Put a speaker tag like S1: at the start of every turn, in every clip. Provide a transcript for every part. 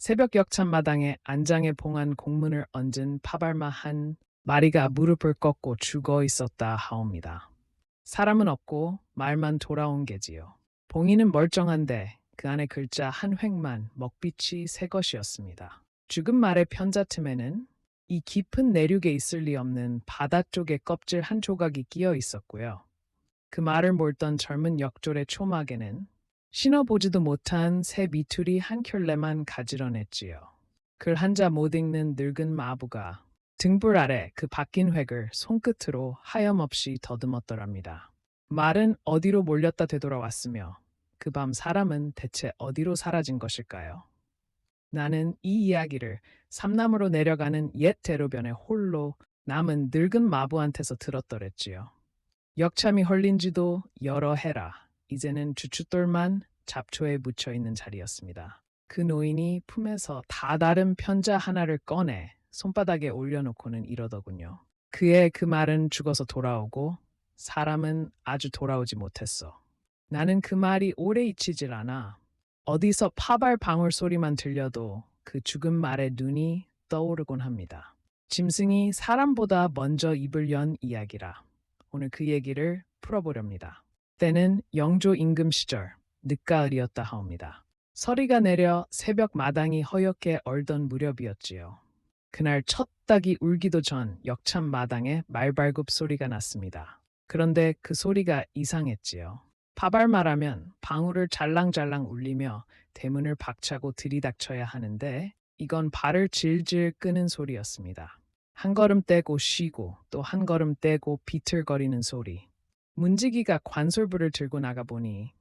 S1: 새벽 역찬마당에 안장에 봉한 공문을 얹은 파발마 한 마리가 무릎을 꺾고 죽어 있었다 하옵니다. 사람은 없고 말만 돌아온 게지요. 봉인은 멀쩡한데 그 안에 글자 한 획만 먹빛이 새 것이었습니다. 죽은 말의 편자 틈에는 이 깊은 내륙에 있을 리 없는 바다 쪽의 껍질 한 조각이 끼어 있었고요. 그 말을 몰던 젊은 역졸의 초막에는 신어보지도 못한 새 미투리 한 켤레만 가지런했지요. 글 한자 못 읽는 늙은 마부가 등불 아래 그 바뀐 획을 손끝으로 하염없이 더듬었더랍니다. 말은 어디로 몰렸다 되돌아왔으며 그 밤 사람은 대체 어디로 사라진 것일까요? 나는 이 이야기를 삼남으로 내려가는 옛 대로변에 홀로 남은 늙은 마부한테서 들었더랬지요. 역참이 헐린 지도 여러 해라. 이제는 주춧돌만 잡초에 묻혀 있는 자리였습니다. 그 노인이 품에서 다 다른 편자 하나를 꺼내 손바닥에 올려놓고는 이러더군요. 그의 그 말은 죽어서 돌아오고 사람은 아주 돌아오지 못했어. 나는 그 말이 오래 잊히질 않아. 어디서 파발 방울 소리만 들려도 그 죽은 말의 눈이 떠오르곤 합니다. 짐승이 사람보다 먼저 입을 연 이야기라. 오늘 그 얘기를 풀어보렵니다. 때는 영조 임금 시절 늦가을이었다 하옵니다. 서리가 내려 새벽 마당이 허옇게 얼던 무렵이었지요. 그날 첫 닭이 울기도 전 역참 마당에 말발굽 소리가 났습니다. 그런데 그 소리가 이상했지요. 파발 말하면 방울을 잘랑잘랑 울리며 대문을 박차고 들이닥쳐야 하는데 이건 발을 질질 끄는 소리였습니다. 한 걸음 떼고 쉬고 또 한 걸음 떼고 비틀거리는 소리. 문지기가 관솔부를 들고 나가보니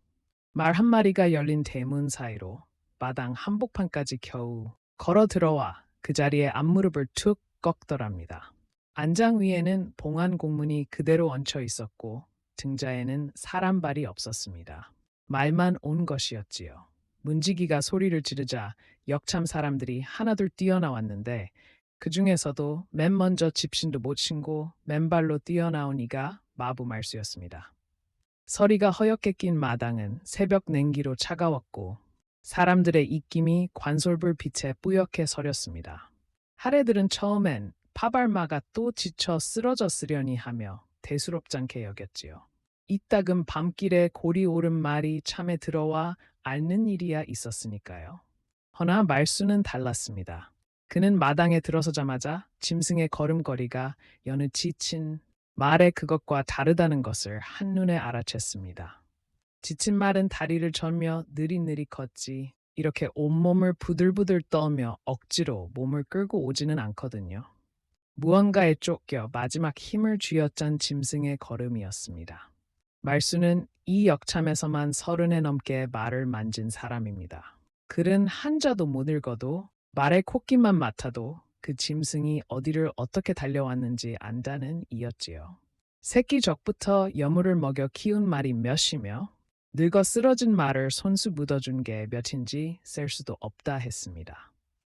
S1: 말 한 마리가 열린 대문 사이로 마당 한복판까지 겨우 걸어 들어와 그 자리에 앞무릎을 툭 꺾더랍니다. 안장 위에는 봉한 공문이 그대로 얹혀 있었고 등자에는 사람 발이 없었습니다. 말만 온 것이었지요. 문지기가 소리를 지르자 역참 사람들이 하나둘 뛰어나왔는데 그 중에서도 맨 먼저 집신도 못 신고 맨발로 뛰어나온 이가 마부 말수였습니다. 서리가 허옇게 낀 마당은 새벽 냉기로 차가웠고 사람들의 입김이 관솔불 빛에 뿌옇게 서렸습니다. 하레들은 처음엔 파발마가 또 지쳐 쓰러졌으려니 하며 대수롭잖게 여겼지요. 이따금 밤길에 골이 오른 말이 참에 들어와 앓는 일이야 있었으니까요. 허나 말수는 달랐습니다. 그는 마당에 들어서자마자 짐승의 걸음걸이가 여느 지친 말의 그것과 다르다는 것을 한눈에 알아챘습니다. 지친 말은 다리를 절며 느릿느릿 걷지 이렇게 온몸을 부들부들 떠며 억지로 몸을 끌고 오지는 않거든요. 무언가에 쫓겨 마지막 힘을 쥐어짠 짐승의 걸음이었습니다. 말수는 이 역참에서만 30에 넘게 말을 만진 사람입니다. 글은 한자도 못 읽어도 말의 콧기만 맡아도 그 짐승이 어디를 어떻게 달려왔는지 안다는 이였지요. 새끼 적부터 여물을 먹여 키운 말이 몇이며 늙어 쓰러진 말을 손수 묻어준 게 몇인지 셀 수도 없다 했습니다.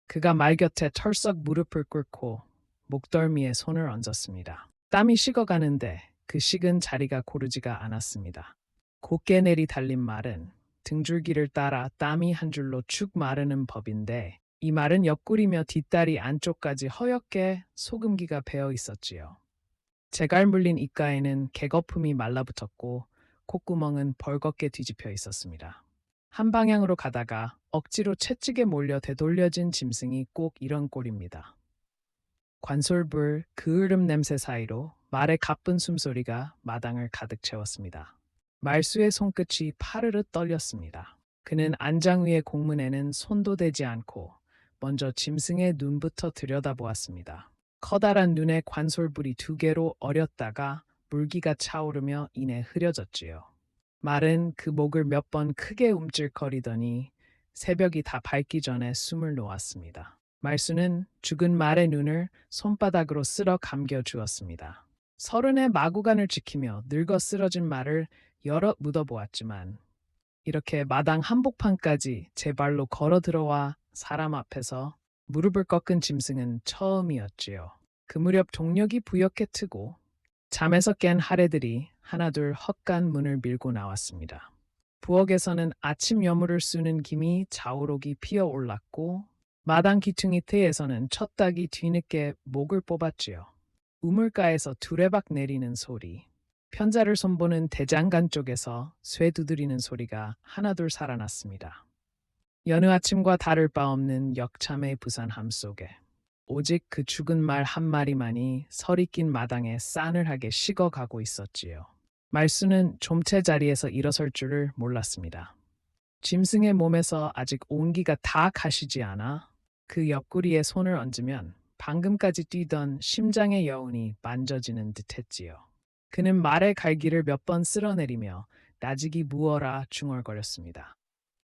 S1: 그가 말 곁에 털썩 무릎을 꿇고 목덜미에 손을 얹었습니다. 땀이 식어가는데 그 식은 자리가 고르지가 않았습니다. 곧게 내리 달린 말은 등줄기를 따라 땀이 한 줄로 축 마르는 법인데 이 말은 옆구리며 뒷다리 안쪽까지 허옇게 소금기가 배어 있었지요. 재갈 물린 입가에는 개거품이 말라붙었고 콧구멍은 벌겋게 뒤집혀 있었습니다. 한 방향으로 가다가 억지로 채찍에 몰려 되돌려진 짐승이 꼭 이런 꼴입니다. 관솔불 그을음 냄새 사이로 말의 가쁜 숨소리가 마당을 가득 채웠습니다. 말수의 손끝이 파르르 떨렸습니다. 그는 안장 위의 공문에는 손도 대지 않고 먼저 짐승의 눈부터 들여다보았습니다. 커다란 눈에 관솔불이 2개로 어렸다가 물기가 차오르며 이내 흐려졌지요. 말은 그 목을 몇 번 크게 움찔거리더니 새벽이 다 밝기 전에 숨을 놓았습니다. 말수는 죽은 말의 눈을 손바닥으로 쓸어 감겨 주었습니다. 30의 마구간을 지키며 늙어 쓰러진 말을 여러 묻어보았지만 이렇게 마당 한복판까지 제 발로 걸어 들어와 사람 앞에서 무릎을 꺾은 짐승은 처음이었지요. 그 무렵 동력이 부옇게 트고 잠에서 깬 하레들이 하나둘 헛간 문을 밀고 나왔습니다. 부엌에서는 아침 여물을 쓰는 김이 자우록이 피어올랐고 마당 귀퉁이트에서는 첫 닭이 뒤늦게 목을 뽑았지요. 우물가에서 두레박 내리는 소리, 편자를 손보는 대장간 쪽에서 쇠 두드리는 소리가 하나둘 살아났습니다. 여느 아침과 다를 바 없는 역참의 부산함 속에 오직 그 죽은 말 한 마리만이 서리 낀 마당에 싸늘하게 식어가고 있었지요. 말수는 좀채 자리에서 일어설 줄을 몰랐습니다. 짐승의 몸에서 아직 온기가 다 가시지 않아 그 옆구리에 손을 얹으면 방금까지 뛰던 심장의 여운이 만져지는 듯했지요. 그는 말의 갈기를 몇 번 쓸어내리며 나직이 무어라 중얼거렸습니다.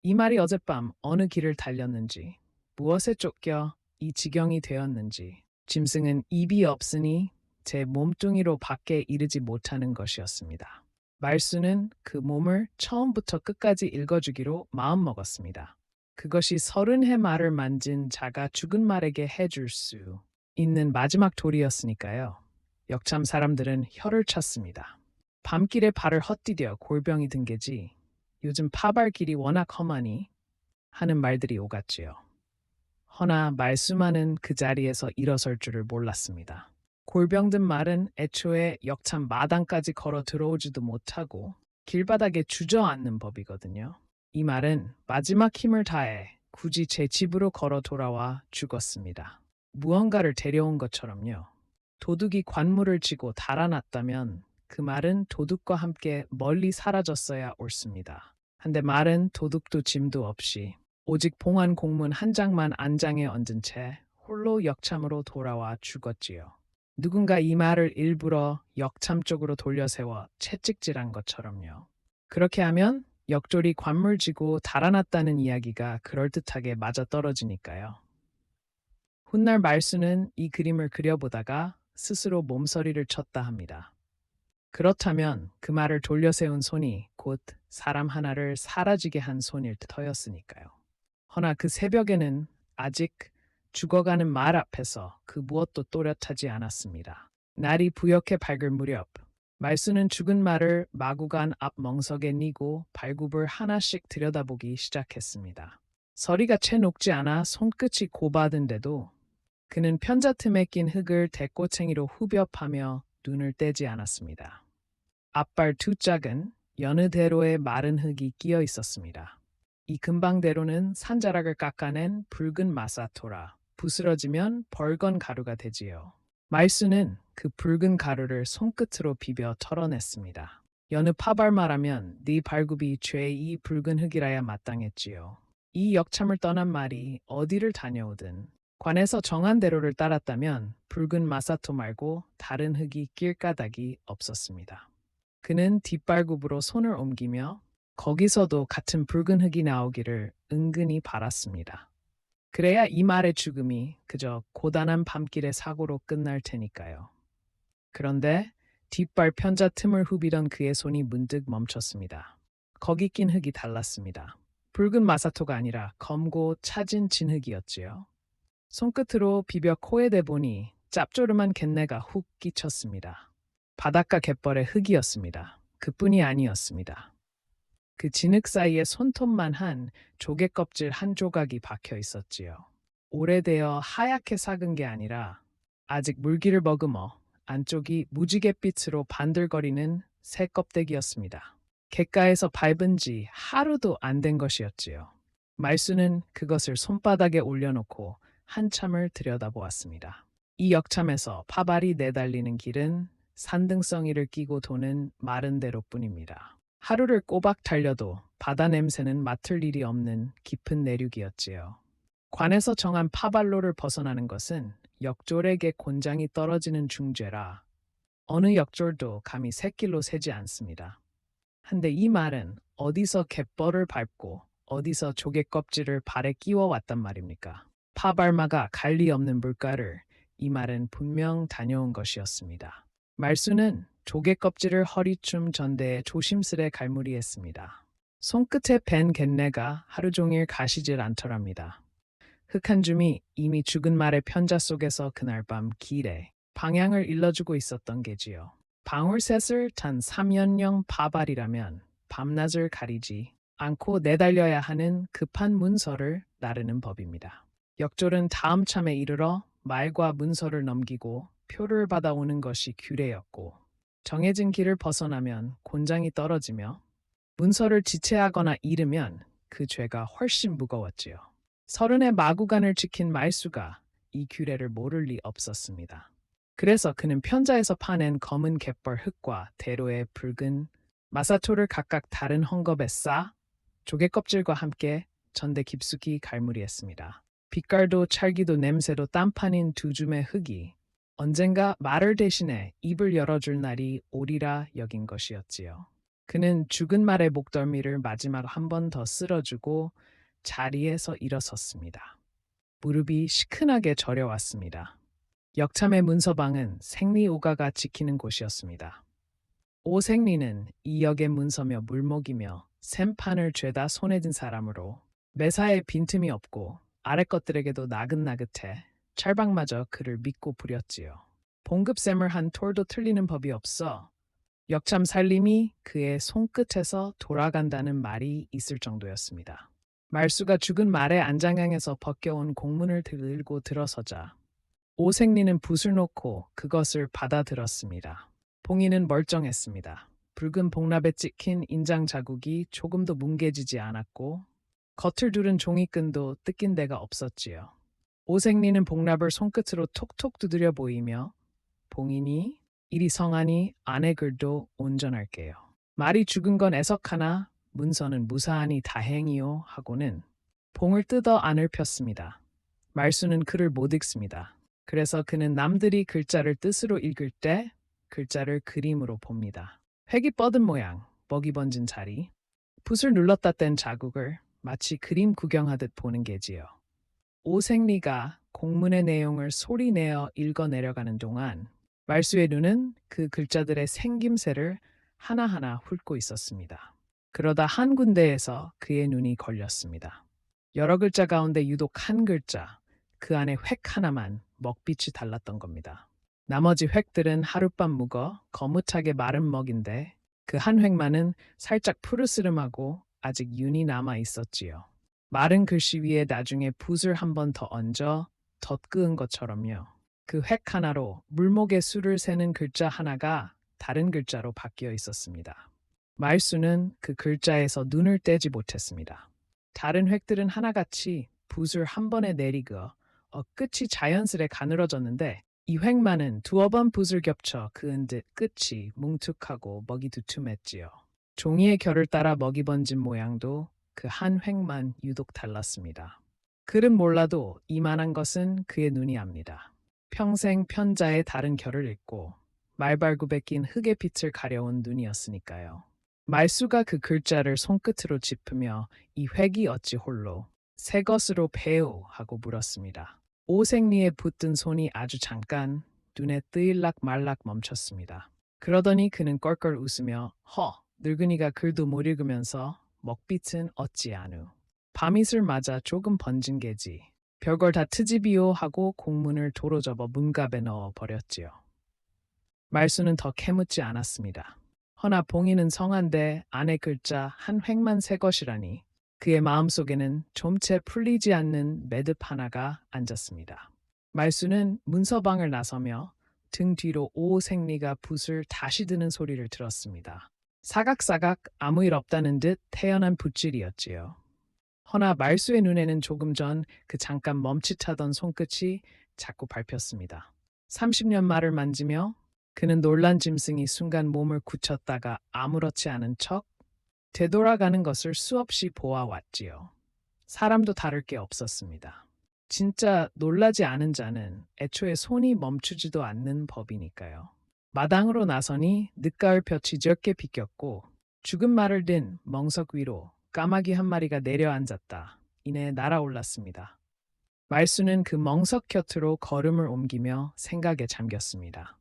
S1: 이 말이 어젯밤 어느 길을 달렸는지, 무엇에 쫓겨 이 지경이 되었는지, 짐승은 입이 없으니 제 몸뚱이로 밖에 이르지 못하는 것이었습니다. 말수는 그 몸을 처음부터 끝까지 읽어주기로 마음먹었습니다. 그것이 30해 말을 만진 자가 죽은 말에게 해줄 수 있는 마지막 도리였으니까요. 역참 사람들은 혀를 찼습니다. 밤길에 발을 헛디뎌 골병이 든 게지 요즘 파발길이 워낙 험하니 하는 말들이 오갔지요. 허나 말수만은 그 자리에서 일어설 줄을 몰랐습니다. 골병든 말은 애초에 역참 마당까지 걸어 들어오지도 못하고 길바닥에 주저앉는 법이거든요. 이 말은 마지막 힘을 다해 굳이 제 집으로 걸어 돌아와 죽었습니다. 무언가를 데려온 것처럼요. 도둑이 관물을 쥐고 달아났다면 그 말은 도둑과 함께 멀리 사라졌어야 옳습니다. 한데 말은 도둑도 짐도 없이 오직 봉안 공문 한 장만 안장에 얹은 채 홀로 역참으로 돌아와 죽었지요. 누군가 이 말을 일부러 역참 쪽으로 돌려세워 채찍질한 것처럼요. 그렇게 하면 역졸이 관물 쥐고 달아났다는 이야기가 그럴듯하게 맞아떨어지니까요. 훗날 말수는 이 그림을 그려보다가 스스로 몸서리를 쳤다 합니다. 그렇다면 그 말을 돌려세운 손이 곧 사람 하나를 사라지게 한 손일 터였으니까요. 허나 그 새벽에는 아직 죽어가는 말 앞에서 그 무엇도 또렷하지 않았습니다. 날이 부옇게 밝을 무렵 말수는 죽은 말을 마구간 앞 멍석에 니고 발굽을 하나씩 들여다보기 시작했습니다. 서리가 채 녹지 않아 손끝이 고받은데도 그는 편자 틈에 낀 흙을 대꼬챙이로 후벼파며 눈을 떼지 않았습니다. 앞발 두 짝은 여느 대로에 마른 흙이 끼어 있었습니다. 이 근방대로는 산자락을 깎아낸 붉은 마사토라 부스러지면 벌건 가루가 되지요. 말수는 그 붉은 가루를 손끝으로 비벼 털어냈습니다. 여느 파발마라면 네 발굽이 죄이 붉은 흙이라야 마땅했지요. 이 역참을 떠난 말이 어디를 다녀오든 관에서 정한 대로를 따랐다면 붉은 마사토 말고 다른 흙이 낄 까닭이 없었습니다. 그는 뒷발굽으로 손을 옮기며 거기서도 같은 붉은 흙이 나오기를 은근히 바랐습니다. 그래야 이 말의 죽음이 그저 고단한 밤길의 사고로 끝날 테니까요. 그런데 뒷발 편자 틈을 후비던 그의 손이 문득 멈췄습니다. 거기 낀 흙이 달랐습니다. 붉은 마사토가 아니라 검고 차진 진흙이었지요. 손끝으로 비벼 코에 대보니 짭조름한 갯내가 훅 끼쳤습니다. 바닷가 갯벌의 흙이었습니다. 그뿐이 아니었습니다. 그 진흙 사이에 손톱만한 조개 껍질 한 조각이 박혀 있었지요. 오래되어 하얗게 삭은 게 아니라 아직 물기를 머금어 안쪽이 무지갯빛으로 반들거리는 새 껍데기였습니다. 갯가에서 밟은 지 하루도 안 된 것이었지요. 말수는 그것을 손바닥에 올려놓고 한참을 들여다보았습니다. 이 역참에서 파발이 내달리는 길은 산등성이를 끼고 도는 마른 대로뿐입니다. 하루를 꼬박 달려도 바다 냄새는 맡을 일이 없는 깊은 내륙이었지요. 관에서 정한 파발로를 벗어나는 것은 역졸에게 곤장이 떨어지는 중죄라 어느 역졸도 감히 샛길로 새지 않습니다. 한데 이 말은 어디서 갯벌을 밟고 어디서 조개 껍질을 발에 끼워 왔단 말입니까? 파발마가 갈 리 없는 물가를 이 말은 분명 다녀온 것이었습니다. 말수는 조개 껍질을 허리춤 전대에 조심스레 갈무리했습니다. 손끝에 밴 갯내가 하루 종일 가시질 않더랍니다. 흙 한 줌이 이미 죽은 말의 편자 속에서 그날 밤 길에 방향을 일러주고 있었던 게지요. 방울셋을 탄 삼연령 파발이라면 밤낮을 가리지 않고 내달려야 하는 급한 문서를 나르는 법입니다. 역졸은 다음 참에 이르러 말과 문서를 넘기고 표를 받아오는 것이 규례였고 정해진 길을 벗어나면 곤장이 떨어지며 문서를 지체하거나 잃으면 그 죄가 훨씬 무거웠지요. 서른의 마구간을 지킨 말수가 이 규례를 모를 리 없었습니다. 그래서 그는 편자에서 파낸 검은 갯벌 흙과 대로의 붉은 마사토를 각각 다른 헝겊에 싸 조개 껍질과 함께 전대 깊숙이 갈무리했습니다. 빛깔도 찰기도 냄새도 딴판인 두 줌의 흙이 언젠가 말을 대신해 입을 열어줄 날이 오리라 여긴 것이었지요. 그는 죽은 말의 목덜미를 마지막 한 번 더 쓸어주고 자리에서 일어섰습니다. 무릎이 시큰하게 저려왔습니다. 역참의 문서방은 생리오가가 지키는 곳이었습니다. 오생리는 이 역의 문서며 물목이며 샘판을 죄다 손에 든 사람으로 매사에 빈틈이 없고 아래 것들에게도 나긋나긋해 찰방마저 그를 믿고 부렸지요. 봉급샘을 한 톨도 틀리는 법이 없어 역참 살림이 그의 손끝에서 돌아간다는 말이 있을 정도였습니다. 말수가 죽은 말의 안장향에서 벗겨온 공문을 들고 들어서자 오생리는 붓을 놓고 그것을 받아들었습니다. 봉인은 멀쩡했습니다. 붉은 복납에 찍힌 인장 자국이 조금도 뭉개지지 않았고 겉을 두른 종이끈도 뜯긴 데가 없었지요. 오생리는 복납을 손끝으로 톡톡 두드려 보이며 봉인이 이리 성하니 안의 글도 온전할게요. 말이 죽은 건 애석하나 문서는 무사하니 다행이요 하고는 봉을 뜯어 안을 폈습니다. 말수는 글을 못 읽습니다. 그래서 그는 남들이 글자를 뜻으로 읽을 때 글자를 그림으로 봅니다. 획이 뻗은 모양, 먹이 번진 자리, 붓을 눌렀다 뗀 자국을 마치 그림 구경하듯 보는 게지요. 오생리가 공문의 내용을 소리내어 읽어 내려가는 동안 말수의 눈은 그 글자들의 생김새를 하나하나 훑고 있었습니다. 그러다 한 군데에서 그의 눈이 걸렸습니다. 여러 글자 가운데 유독 한 글자, 그 안에 획 하나만 먹빛이 달랐던 겁니다. 나머지 획들은 하룻밤 묵어 거뭇하게 마른 먹인데 그 한 획만은 살짝 푸르스름하고 아직 윤이 남아 있었지요. 마른 글씨 위에 나중에 붓을 한 번 더 얹어 덧그은 것처럼요. 그 획 하나로 물목의 수를 세는 글자 하나가 다른 글자로 바뀌어 있었습니다. 말수는 그 글자에서 눈을 떼지 못했습니다. 다른 획들은 하나같이 붓을 한 번에 내리그어 끝이 자연스레 가늘어졌는데 이 획만은 두어 번 붓을 겹쳐 그은 듯 끝이 뭉툭하고 먹이 두툼했지요. 종이의 결을 따라 먹이 번진 모양도 그 한 획만 유독 달랐습니다. 글은 몰라도 이만한 것은 그의 눈이 압니다. 평생 편자의 다른 결을 읽고 말발굽에 낀 흙의 빛을 가려온 눈이었으니까요. 말수가 그 글자를 손끝으로 짚으며 이 획이 어찌 홀로 새 것으로 배우 하고 물었습니다. 오생리에 붙든 손이 아주 잠깐 눈에 뜨일락 말락 멈췄습니다. 그러더니 그는 껄껄 웃으며 늙은이가 글도 못 읽으면서 먹빛은 어찌 아누. 밤이슬 맞아 조금 번진 게지. 별걸 다 트집이요 하고 공문을 도로 접어 문갑에 넣어 버렸지요. 말수는 더 캐묻지 않았습니다. 허나 봉인은 성한데 안의 글자 한 획만 새 것이라니 그의 마음속에는 좀채 풀리지 않는 매듭 하나가 앉았습니다. 말수는 문서방을 나서며 등 뒤로 오생리가 붓을 다시 드는 소리를 들었습니다. 사각사각 아무 일 없다는 듯 태연한 붓질이었지요. 허나 말수의 눈에는 조금 전 그 잠깐 멈칫하던 손끝이 자꾸 밟혔습니다. 30년 말을 만지며 그는 놀란 짐승이 순간 몸을 굳혔다가 아무렇지 않은 척 되돌아가는 것을 수없이 보아왔지요. 사람도 다를 게 없었습니다. 진짜 놀라지 않은 자는 애초에 손이 멈추지도 않는 법이니까요. 마당으로 나서니 늦가을 볕이 젬게 비꼈고 죽은 말을 든 멍석 위로 까마귀 한 마리가 내려앉았다. 이내 날아올랐습니다. 말수는 그 멍석 곁으로 걸음을 옮기며 생각에 잠겼습니다.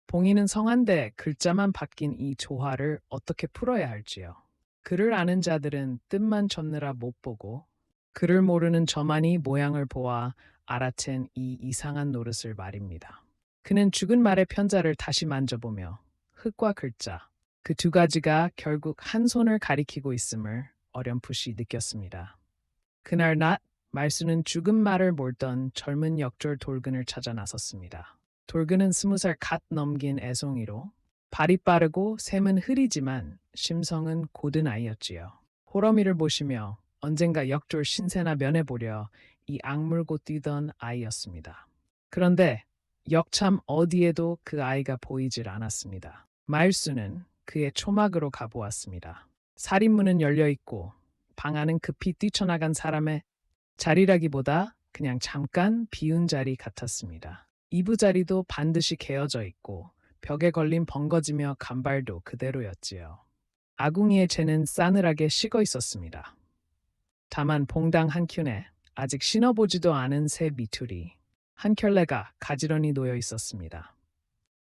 S1: 봉인은 성한데 글자만 바뀐 이 조화를 어떻게 풀어야 할지요. 글을 아는 자들은 뜻만 줬느라 못 보고 글을 모르는 저만이 모양을 보아 알아챈 이 이상한 노릇을 말입니다. 그는 죽은 말의 편자를 다시 만져보며 흙과 글자, 그 두 가지가 결국 한 손을 가리키고 있음을 어렴풋이 느꼈습니다. 그날 낮 말수는 죽은 말을 몰던 젊은 역졸 돌근을 찾아 나섰습니다. 돌근은 20살 갓 넘긴 애송이로 발이 빠르고 셈은 흐리지만 심성은 고든 아이였지요. 호러미를 보시며 언젠가 역졸 신세나 면해보려 이 악물고 뛰던 아이였습니다. 그런데 역참 어디에도 그 아이가 보이질 않았습니다. 말수는 그의 초막으로 가보았습니다. 살인문은 열려있고 방 안은 급히 뛰쳐나간 사람의 자리라기보다 그냥 잠깐 비운 자리 같았습니다. 이부자리도 반드시 개어져 있고 벽에 걸린 번거지며 간발도 그대로였지요. 아궁이의 재는 싸늘하게 식어 있었습니다. 다만 봉당 한 켠에 아직 신어보지도 않은 새 미투리 한 켤레가 가지런히 놓여 있었습니다.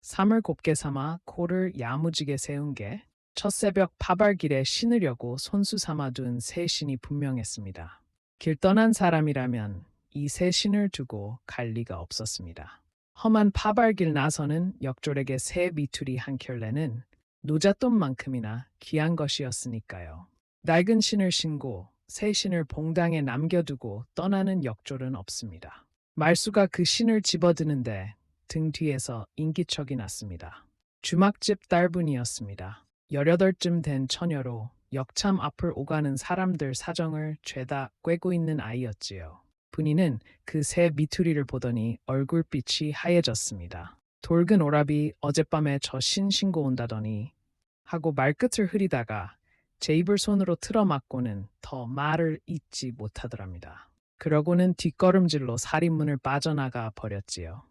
S1: 삶을 곱게 삼아 코를 야무지게 세운 게 첫 새벽 파발길에 신으려고 손수 삼아둔 새 신이 분명했습니다. 길 떠난 사람이라면 이 새 신을 두고 갈 리가 없었습니다. 험한 파발길 나서는 역졸에게 새 미투리 한 켤레는 노잣돈만큼이나 귀한 것이었으니까요. 낡은 신을 신고 새 신을 봉당에 남겨두고 떠나는 역졸은 없습니다. 말수가 그 신을 집어드는데 등 뒤에서 인기척이 났습니다. 주막집 딸분이었습니다. 18쯤 된 처녀로 역참 앞을 오가는 사람들 사정을 죄다 꿰고 있는 아이였지요. 분이는 그 새 미투리를 보더니 얼굴빛이 하얘졌습니다. 돌근 오라비 어젯밤에 저 신 신고 온다더니 하고 말끝을 흐리다가 제 입을 손으로 틀어막고는 더 말을 잇지 못하더랍니다. 그러고는 뒷걸음질로 살인문을 빠져나가 버렸지요.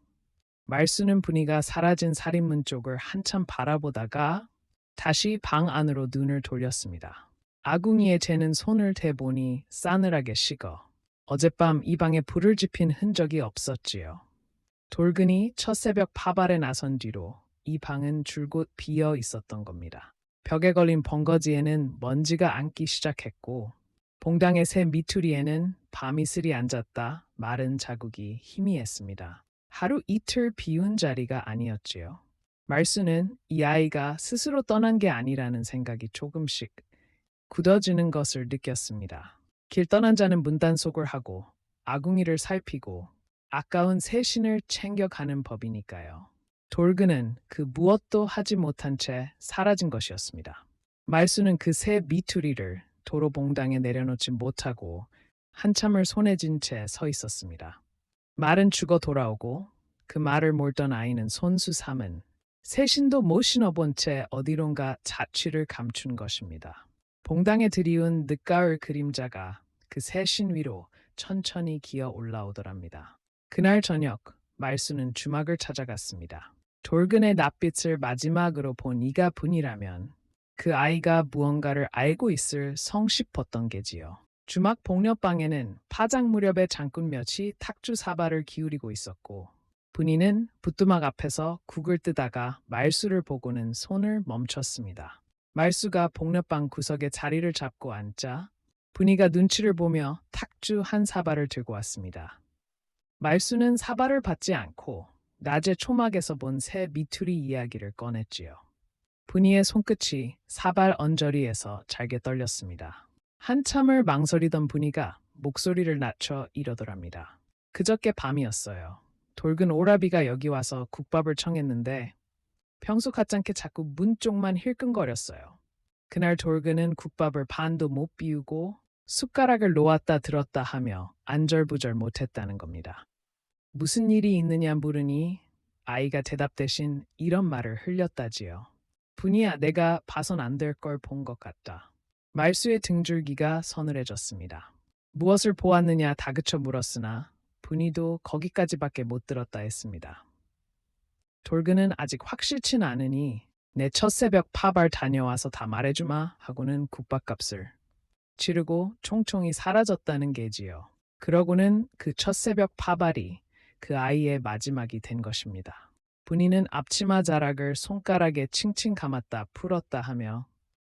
S1: 말수는 분이가 사라진 살인문 쪽을 한참 바라보다가 다시 방 안으로 눈을 돌렸습니다. 아궁이에 재는 손을 대보니 싸늘하게 식어 어젯밤 이 방에 불을 지핀 흔적이 없었지요. 돌근이 첫 새벽 파발에 나선 뒤로 이 방은 줄곧 비어 있었던 겁니다. 벽에 걸린 번거지에는 먼지가 앉기 시작했고 봉당의 새 미투리에는 밤이슬이 앉았다 마른 자국이 희미했습니다. 하루 이틀 비운 자리가 아니었지요. 말수는 이 아이가 스스로 떠난 게 아니라는 생각이 조금씩 굳어지는 것을 느꼈습니다. 길 떠난 자는 문단속을 하고 아궁이를 살피고 아까운 새 신을 챙겨가는 법이니까요. 돌근은 그 무엇도 하지 못한 채 사라진 것이었습니다. 말수는 그 새 미투리를 도로봉당에 내려놓지 못하고 한참을 손에 쥔 채 서 있었습니다. 말은 죽어 돌아오고 그 말을 몰던 아이는 손수 삼은 새 신도 못 신어본 채 어디론가 자취를 감춘 것입니다. 봉당에 들이운 늦가을 그림자가 그 새 신 위로 천천히 기어 올라오더랍니다. 그날 저녁 말수는 주막을 찾아갔습니다. 돌근의 낯빛을 마지막으로 본 이가 분이라면 그 아이가 무언가를 알고 있을 성싶었던 게지요. 주막 복력방에는 파장 무렵의 장군 몇이 탁주 사발을 기울이고 있었고 분이는 붓두막 앞에서 국을 뜨다가 말수를 보고는 손을 멈췄습니다. 말수가 복력방 구석에 자리를 잡고 앉자 분이가 눈치를 보며 탁주 한 사발을 들고 왔습니다. 말수는 사발을 받지 않고 낮에 초막에서 본 새 미투리 이야기를 꺼냈지요. 분이의 손끝이 사발 언저리에서 잘게 떨렸습니다. 한참을 망설이던 분이가 목소리를 낮춰 이러더랍니다. 그저께 밤이었어요. 돌근 오라비가 여기 와서 국밥을 청했는데 평소 같잖게 자꾸 문 쪽만 힐끔거렸어요. 그날 돌근은 국밥을 반도 못 비우고 숟가락을 놓았다 들었다 하며 안절부절 못했다는 겁니다. 무슨 일이 있느냐 물으니 아이가 대답 대신 이런 말을 흘렸다지요. 분이야 내가 봐선 안 될 걸 본 것 같다. 말수의 등줄기가 서늘해졌습니다. 무엇을 보았느냐 다그쳐 물었으나 분이도 거기까지밖에 못 들었다 했습니다. 돌근은 아직 확실치는 않으니 내 첫 새벽 파발 다녀와서 다 말해주마 하고는 국밥값을 치르고 총총히 사라졌다는 게지요. 그러고는 그 첫 새벽 파발이 그 아이의 마지막이 된 것입니다. 분이는 앞치마 자락을 손가락에 칭칭 감았다 풀었다 하며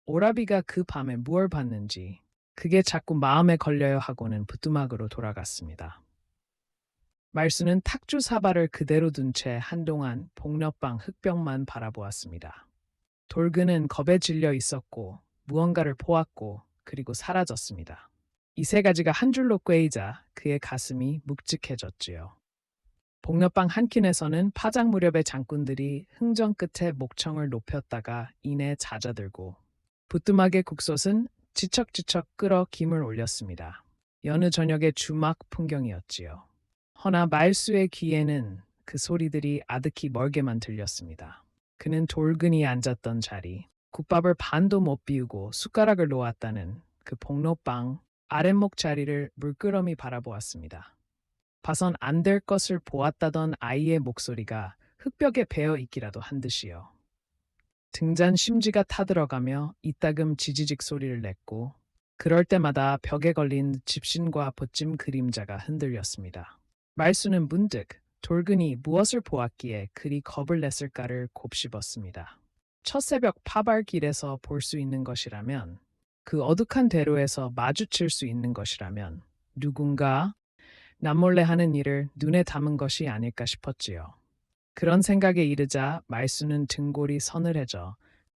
S1: 오라비가 그 밤에 무얼 봤는지 그게 자꾸 마음에 걸려요 하고는 부뚜막으로 돌아갔습니다. 말수는 탁주 사발을 그대로 둔 채 한동안 복력방 흙벽만 바라보았습니다. 돌근은 겁에 질려 있었고 무언가를 보았고 그리고 사라졌습니다. 이 세 가지가 한 줄로 꿰이자 그의 가슴이 묵직해졌지요. 복력방 한 킨에서는 파장 무렵의 장군들이 흥정 끝에 목청을 높였다가 이내 잦아들고 부뚜막의 국솥은 지척지척 끓어 김을 올렸습니다. 여느 저녁의 주막 풍경이었지요. 허나 말수의 귀에는 그 소리들이 아득히 멀게만 들렸습니다. 그는 돌근이 앉았던 자리, 국밥을 반도 못 비우고 숟가락을 놓았다는 그 복로방 아랫목 자리를 물끄러미 바라보았습니다. 봐선 안 될 것을 보았다던 아이의 목소리가 흙벽에 베어 있기라도 한 듯이요. 등잔 심지가 타들어가며 이따금 지지직 소리를 냈고 그럴 때마다 벽에 걸린 집신과 벗짐 그림자가 흔들렸습니다. 말수는 문득 돌근이 무엇을 보았기에 그리 겁을 냈을까를 곱씹었습니다. 첫 새벽 파발길에서 볼 수 있는 것이라면, 그 어둑한 대로에서 마주칠 수 있는 것이라면 누군가 남몰래 하는 일을 눈에 담은 것이 아닐까 싶었지요. 그런 생각에 이르자 말수는 등골이 서늘해져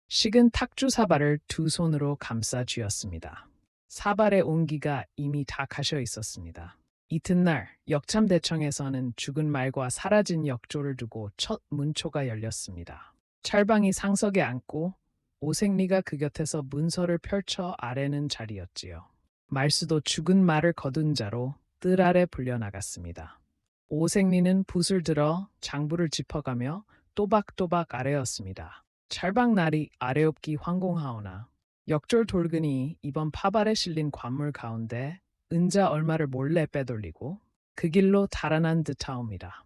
S1: 식은 탁주 사발을 두 손으로 감싸 쥐었습니다. 사발의 온기가 이미 다 가셔 있었습니다. 이튿날 역참대청에서는 죽은 말과 사라진 역조를 두고 첫 문초가 열렸습니다. 찰방이 상석에 앉고 오색리가 그 곁에서 문서를 펼쳐 아래는 자리였지요. 말수도 죽은 말을 거둔 자로 뜰 아래 불려나갔습니다. 오색리는 붓을 들어 장부를 짚어가며 또박또박 아래였습니다. 찰방날이 아래옵기 황공하오나 역졸 돌근이 이번 파발에 실린 관물 가운데 은자 얼마를 몰래 빼돌리고 그 길로 달아난 듯하옵니다.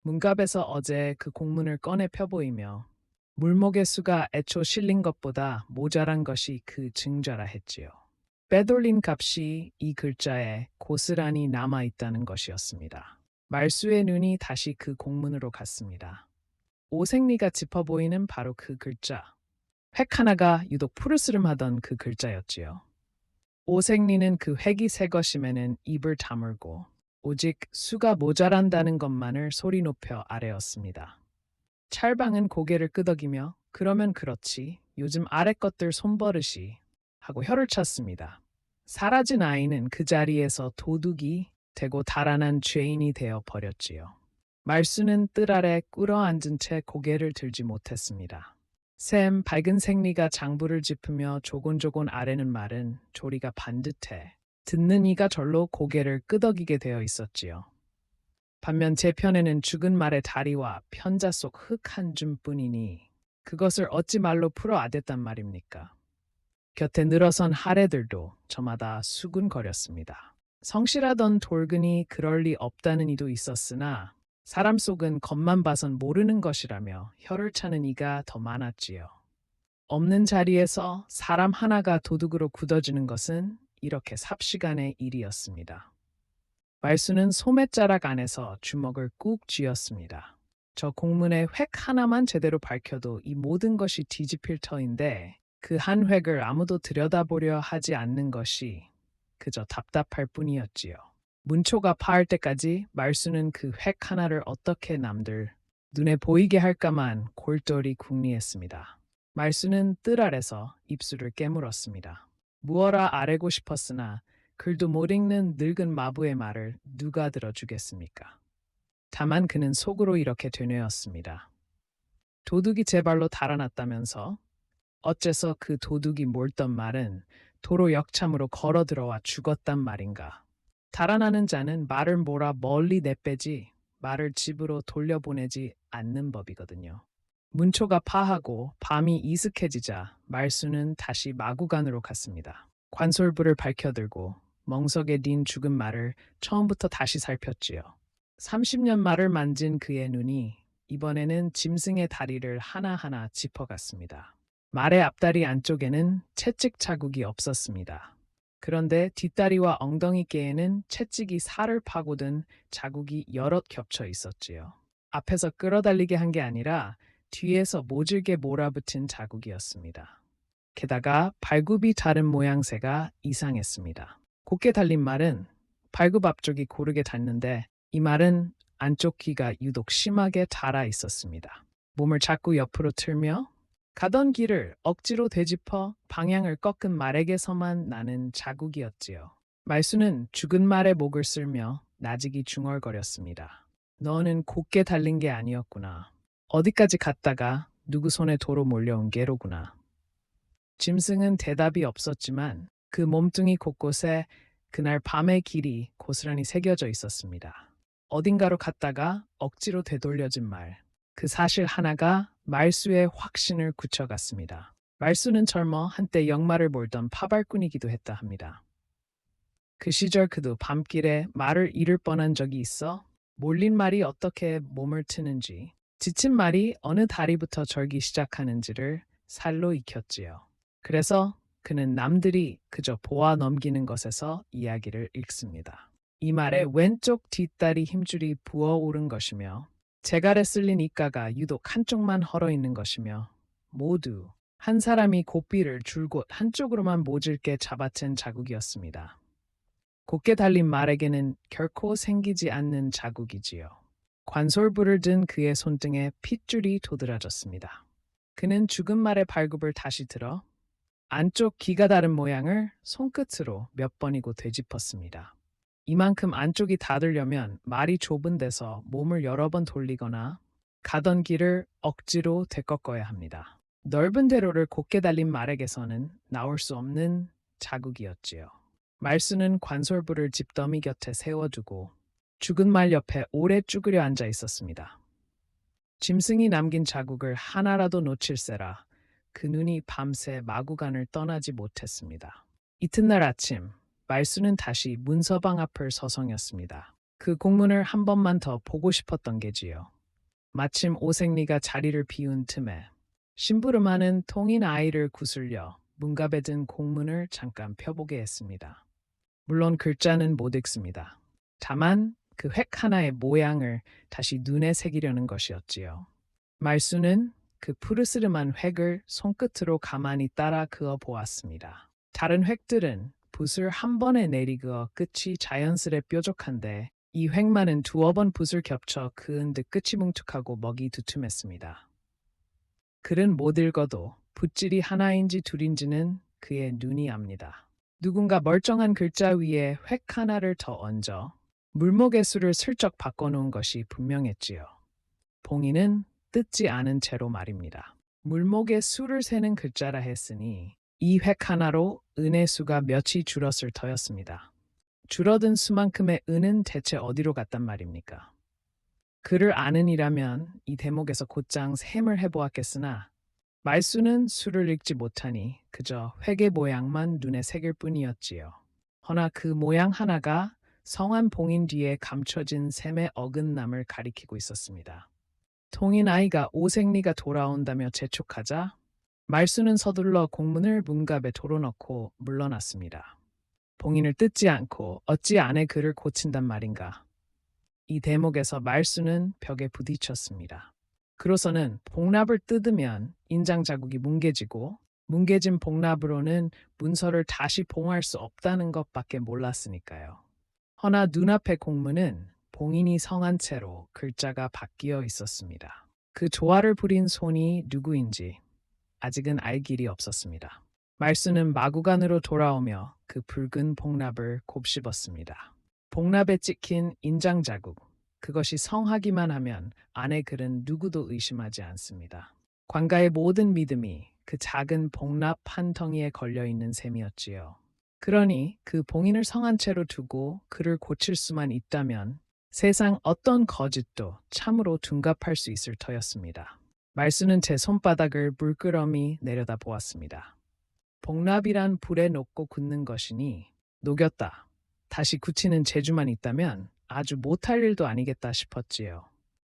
S1: 문갑에서 어제 그 공문을 꺼내 펴보이며 물목의 수가 애초 실린 것보다 모자란 것이 그 증자라 했지요. 빼돌린 값이 이 글자에 고스란히 남아있다는 것이었습니다. 말수의 눈이 다시 그 공문으로 갔습니다. 오색리가 짚어 보이는 바로 그 글자. 획 하나가 유독 푸르스름하던 그 글자였지요. 오색리는 그 획이 새 것임에는 입을 다물고 오직 수가 모자란다는 것만을 소리 높여 아뢰었습니다. 찰방은 고개를 끄덕이며 그러면 그렇지 요즘 아래 것들 손버릇이 하고 혀를 찼습니다. 사라진 아이는 그 자리에서 도둑이 되고 달아난 죄인이 되어 버렸지요. 말수는 뜰 아래 꿇어앉은 채 고개를 들지 못했습니다. 샘 밝은 생리가 장부를 짚으며 조곤조곤 아래는 말은 조리가 반듯해 듣는 이가 절로 고개를 끄덕이게 되어 있었지요. 반면 제 편에는 죽은 말의 다리와 편자 속 흙 한 줌뿐이니 그것을 어찌 말로 풀어 아댔단 말입니까? 곁에 늘어선 하래들도 저마다 수군거렸습니다. 성실하던 돌근이 그럴 리 없다는 이도 있었으나 사람 속은 겉만 봐선 모르는 것이라며 혀를 차는 이가 더 많았지요. 없는 자리에서 사람 하나가 도둑으로 굳어지는 것은 이렇게 삽시간의 일이었습니다. 말수는 소매자락 안에서 주먹을 꾹 쥐었습니다. 저 공문의 획 하나만 제대로 밝혀도 이 모든 것이 뒤집힐 터인데 그 한 획을 아무도 들여다보려 하지 않는 것이 그저 답답할 뿐이었지요. 문초가 파할 때까지 말수는 그 획 하나를 어떻게 남들 눈에 보이게 할까만 골똘히 궁리했습니다. 말수는 뜰 아래서 입술을 깨물었습니다. 무어라 아뢰고 싶었으나 글도 못 읽는 늙은 마부의 말을 누가 들어주겠습니까? 다만 그는 속으로 이렇게 되뇌었습니다. 도둑이 제 발로 달아났다면서 어째서 그 도둑이 몰던 말은 도로 역참으로 걸어 들어와 죽었단 말인가. 달아나는 자는 말을 몰아 멀리 내빼지 말을 집으로 돌려보내지 않는 법이거든요. 문초가 파하고 밤이 이슥해지자 말수는 다시 마구간으로 갔습니다. 관솔불을 밝혀들고 멍석에 린 죽은 말을 처음부터 다시 살폈지요. 30년 말을 만진 그의 눈이 이번에는 짐승의 다리를 하나하나 짚어갔습니다. 말의 앞다리 안쪽에는 채찍 자국이 없었습니다. 그런데 뒷다리와 엉덩이께에는 채찍이 살을 파고든 자국이 여럿 겹쳐 있었지요. 앞에서 끌어달리게 한 게 아니라 뒤에서 모질게 몰아붙인 자국이었습니다. 게다가 발굽이 다른 모양새가 이상했습니다. 곧게 달린 말은 발굽 앞쪽이 고르게 닿는데 이 말은 안쪽 귀가 유독 심하게 닳아 있었습니다. 몸을 자꾸 옆으로 틀며 가던 길을 억지로 되짚어 방향을 꺾은 말에게서만 나는 자국이었지요. 말수는 죽은 말에 목을 쓸며 나직이 중얼거렸습니다. 너는 곧게 달린 게 아니었구나. 어디까지 갔다가 누구 손에 도로 몰려온 게로구나. 짐승은 대답이 없었지만 그 몸뚱이 곳곳에 그날 밤의 길이 고스란히 새겨져 있었습니다. 어딘가로 갔다가 억지로 되돌려진 말. 그 사실 하나가 말수의 확신을 굳혀갔습니다. 말수는 젊어 한때 역마를 몰던 파발꾼이기도 했다 합니다. 그 시절 그도 밤길에 말을 잃을 뻔한 적이 있어 몰린 말이 어떻게 몸을 트는지, 지친 말이 어느 다리부터 절기 시작하는지를 살로 익혔지요. 그래서 그는 남들이 그저 보아 넘기는 것에서 이야기를 읽습니다. 이 말에 왼쪽 뒷다리 힘줄이 부어오른 것이며 재갈에 쓸린 이가가 유독 한쪽만 헐어 있는 것이며 모두 한 사람이 고삐를 줄곧 한쪽으로만 모질게 잡아챈 자국이었습니다. 곧게 달린 말에게는 결코 생기지 않는 자국이지요. 관솔부를 든 그의 손등에 핏줄이 도드라졌습니다. 그는 죽은 말의 발굽을 다시 들어 안쪽 귀가 다른 모양을 손끝으로 몇 번이고 되짚었습니다. 이만큼 안쪽이 닫으려면 말이 좁은 데서 몸을 여러 번 돌리거나 가던 길을 억지로 되꺾어야 합니다. 넓은 대로를 곧게 달린 말에게서는 나올 수 없는 자국이었지요. 말수는 관솔부를 집더미 곁에 세워두고 죽은 말 옆에 오래 쭈그려 앉아 있었습니다. 짐승이 남긴 자국을 하나라도 놓칠세라 그 눈이 밤새 마구간을 떠나지 못했습니다. 이튿날 아침 말수는 다시 문서방 앞을 서성였습니다. 그 공문을 한 번만 더 보고 싶었던 게지요. 마침 오색리가 자리를 비운 틈에 심부름하는 통인 아이를 구슬려 문갑에 든 공문을 잠깐 펴보게 했습니다. 물론 글자는 못 읽습니다. 다만 그 획 하나의 모양을 다시 눈에 새기려는 것이었지요. 말수는 그 푸르스름한 획을 손끝으로 가만히 따라 그어 보았습니다. 다른 획들은 붓을 한 번에 내리그어 끝이 자연스레 뾰족한데 이 획만은 두어 번 붓을 겹쳐 그은 듯 끝이 뭉툭하고 먹이 두툼했습니다. 글은 못 읽어도 붓질이 하나인지 둘인지는 그의 눈이 압니다. 누군가 멀쩡한 글자 위에 획 하나를 더 얹어 물목의 수를 슬쩍 바꿔놓은 것이 분명했지요. 봉인은 뜯지 않은 채로 말입니다. 물목의 수를 세는 글자라 했으니 이 획 하나로 은의 수가 몇이 줄었을 터였습니다. 줄어든 수만큼의 은은 대체 어디로 갔단 말입니까? 글을 아는 이라면 이 대목에서 곧장 셈을 해보았겠으나 말수는 수를 읽지 못하니 그저 획의 모양만 눈에 새길 뿐이었지요. 허나 그 모양 하나가 성한 봉인 뒤에 감춰진 셈의 어긋남을 가리키고 있었습니다. 통인 아이가 오색리가 돌아온다며 재촉하자 말수는 서둘러 공문을 문갑에 도로넣고 물러났습니다. 봉인을 뜯지 않고 어찌 안에 글을 고친단 말인가. 이 대목에서 말수는 벽에 부딪혔습니다. 그로서는 복납을 뜯으면 인장 자국이 뭉개지고 뭉개진 복납으로는 문서를 다시 봉할 수 없다는 것밖에 몰랐으니까요. 허나 눈앞의 공문은 봉인이 성한 채로 글자가 바뀌어 있었습니다. 그 조화를 부린 손이 누구인지 아직은 알 길이 없었습니다. 말수는 마구간으로 돌아오며 그 붉은 복납을 곱씹었습니다. 복납에 찍힌 인장 자국, 그것이 성하기만 하면 안의 글은 누구도 의심하지 않습니다. 관가의 모든 믿음이 그 작은 복납 한 덩이에 걸려있는 셈이었지요. 그러니 그 봉인을 성한 채로 두고 글을 고칠 수만 있다면 세상 어떤 거짓도 참으로 둔갑할 수 있을 터였습니다. 말수는 제 손바닥을 물끄러미 내려다 보았습니다. 복납이란 불에 녹고 굳는 것이니 녹였다. 다시 굳히는 재주만 있다면 아주 못할 일도 아니겠다 싶었지요.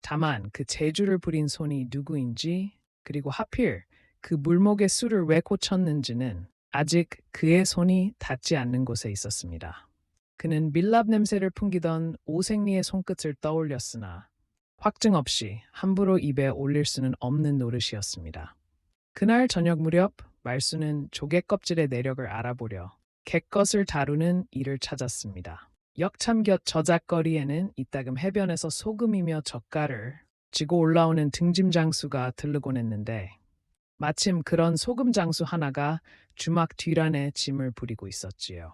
S1: 다만 그 재주를 부린 손이 누구인지 그리고 하필 그 물목의 수를 왜 고쳤는지는 아직 그의 손이 닿지 않는 곳에 있었습니다. 그는 밀랍 냄새를 풍기던 오색리의 손끝을 떠올렸으나 확증 없이 함부로 입에 올릴 수는 없는 노릇이었습니다. 그날 저녁 무렵 말수는 조개 껍질의 내력을 알아보려 갯것을 다루는 일을 찾았습니다. 역참 곁 저작거리에는 이따금 해변에서 소금이며 젓갈을 지고 올라오는 등짐 장수가 들르곤 했는데 마침 그런 소금 장수 하나가 주막 뒤란에 짐을 부리고 있었지요.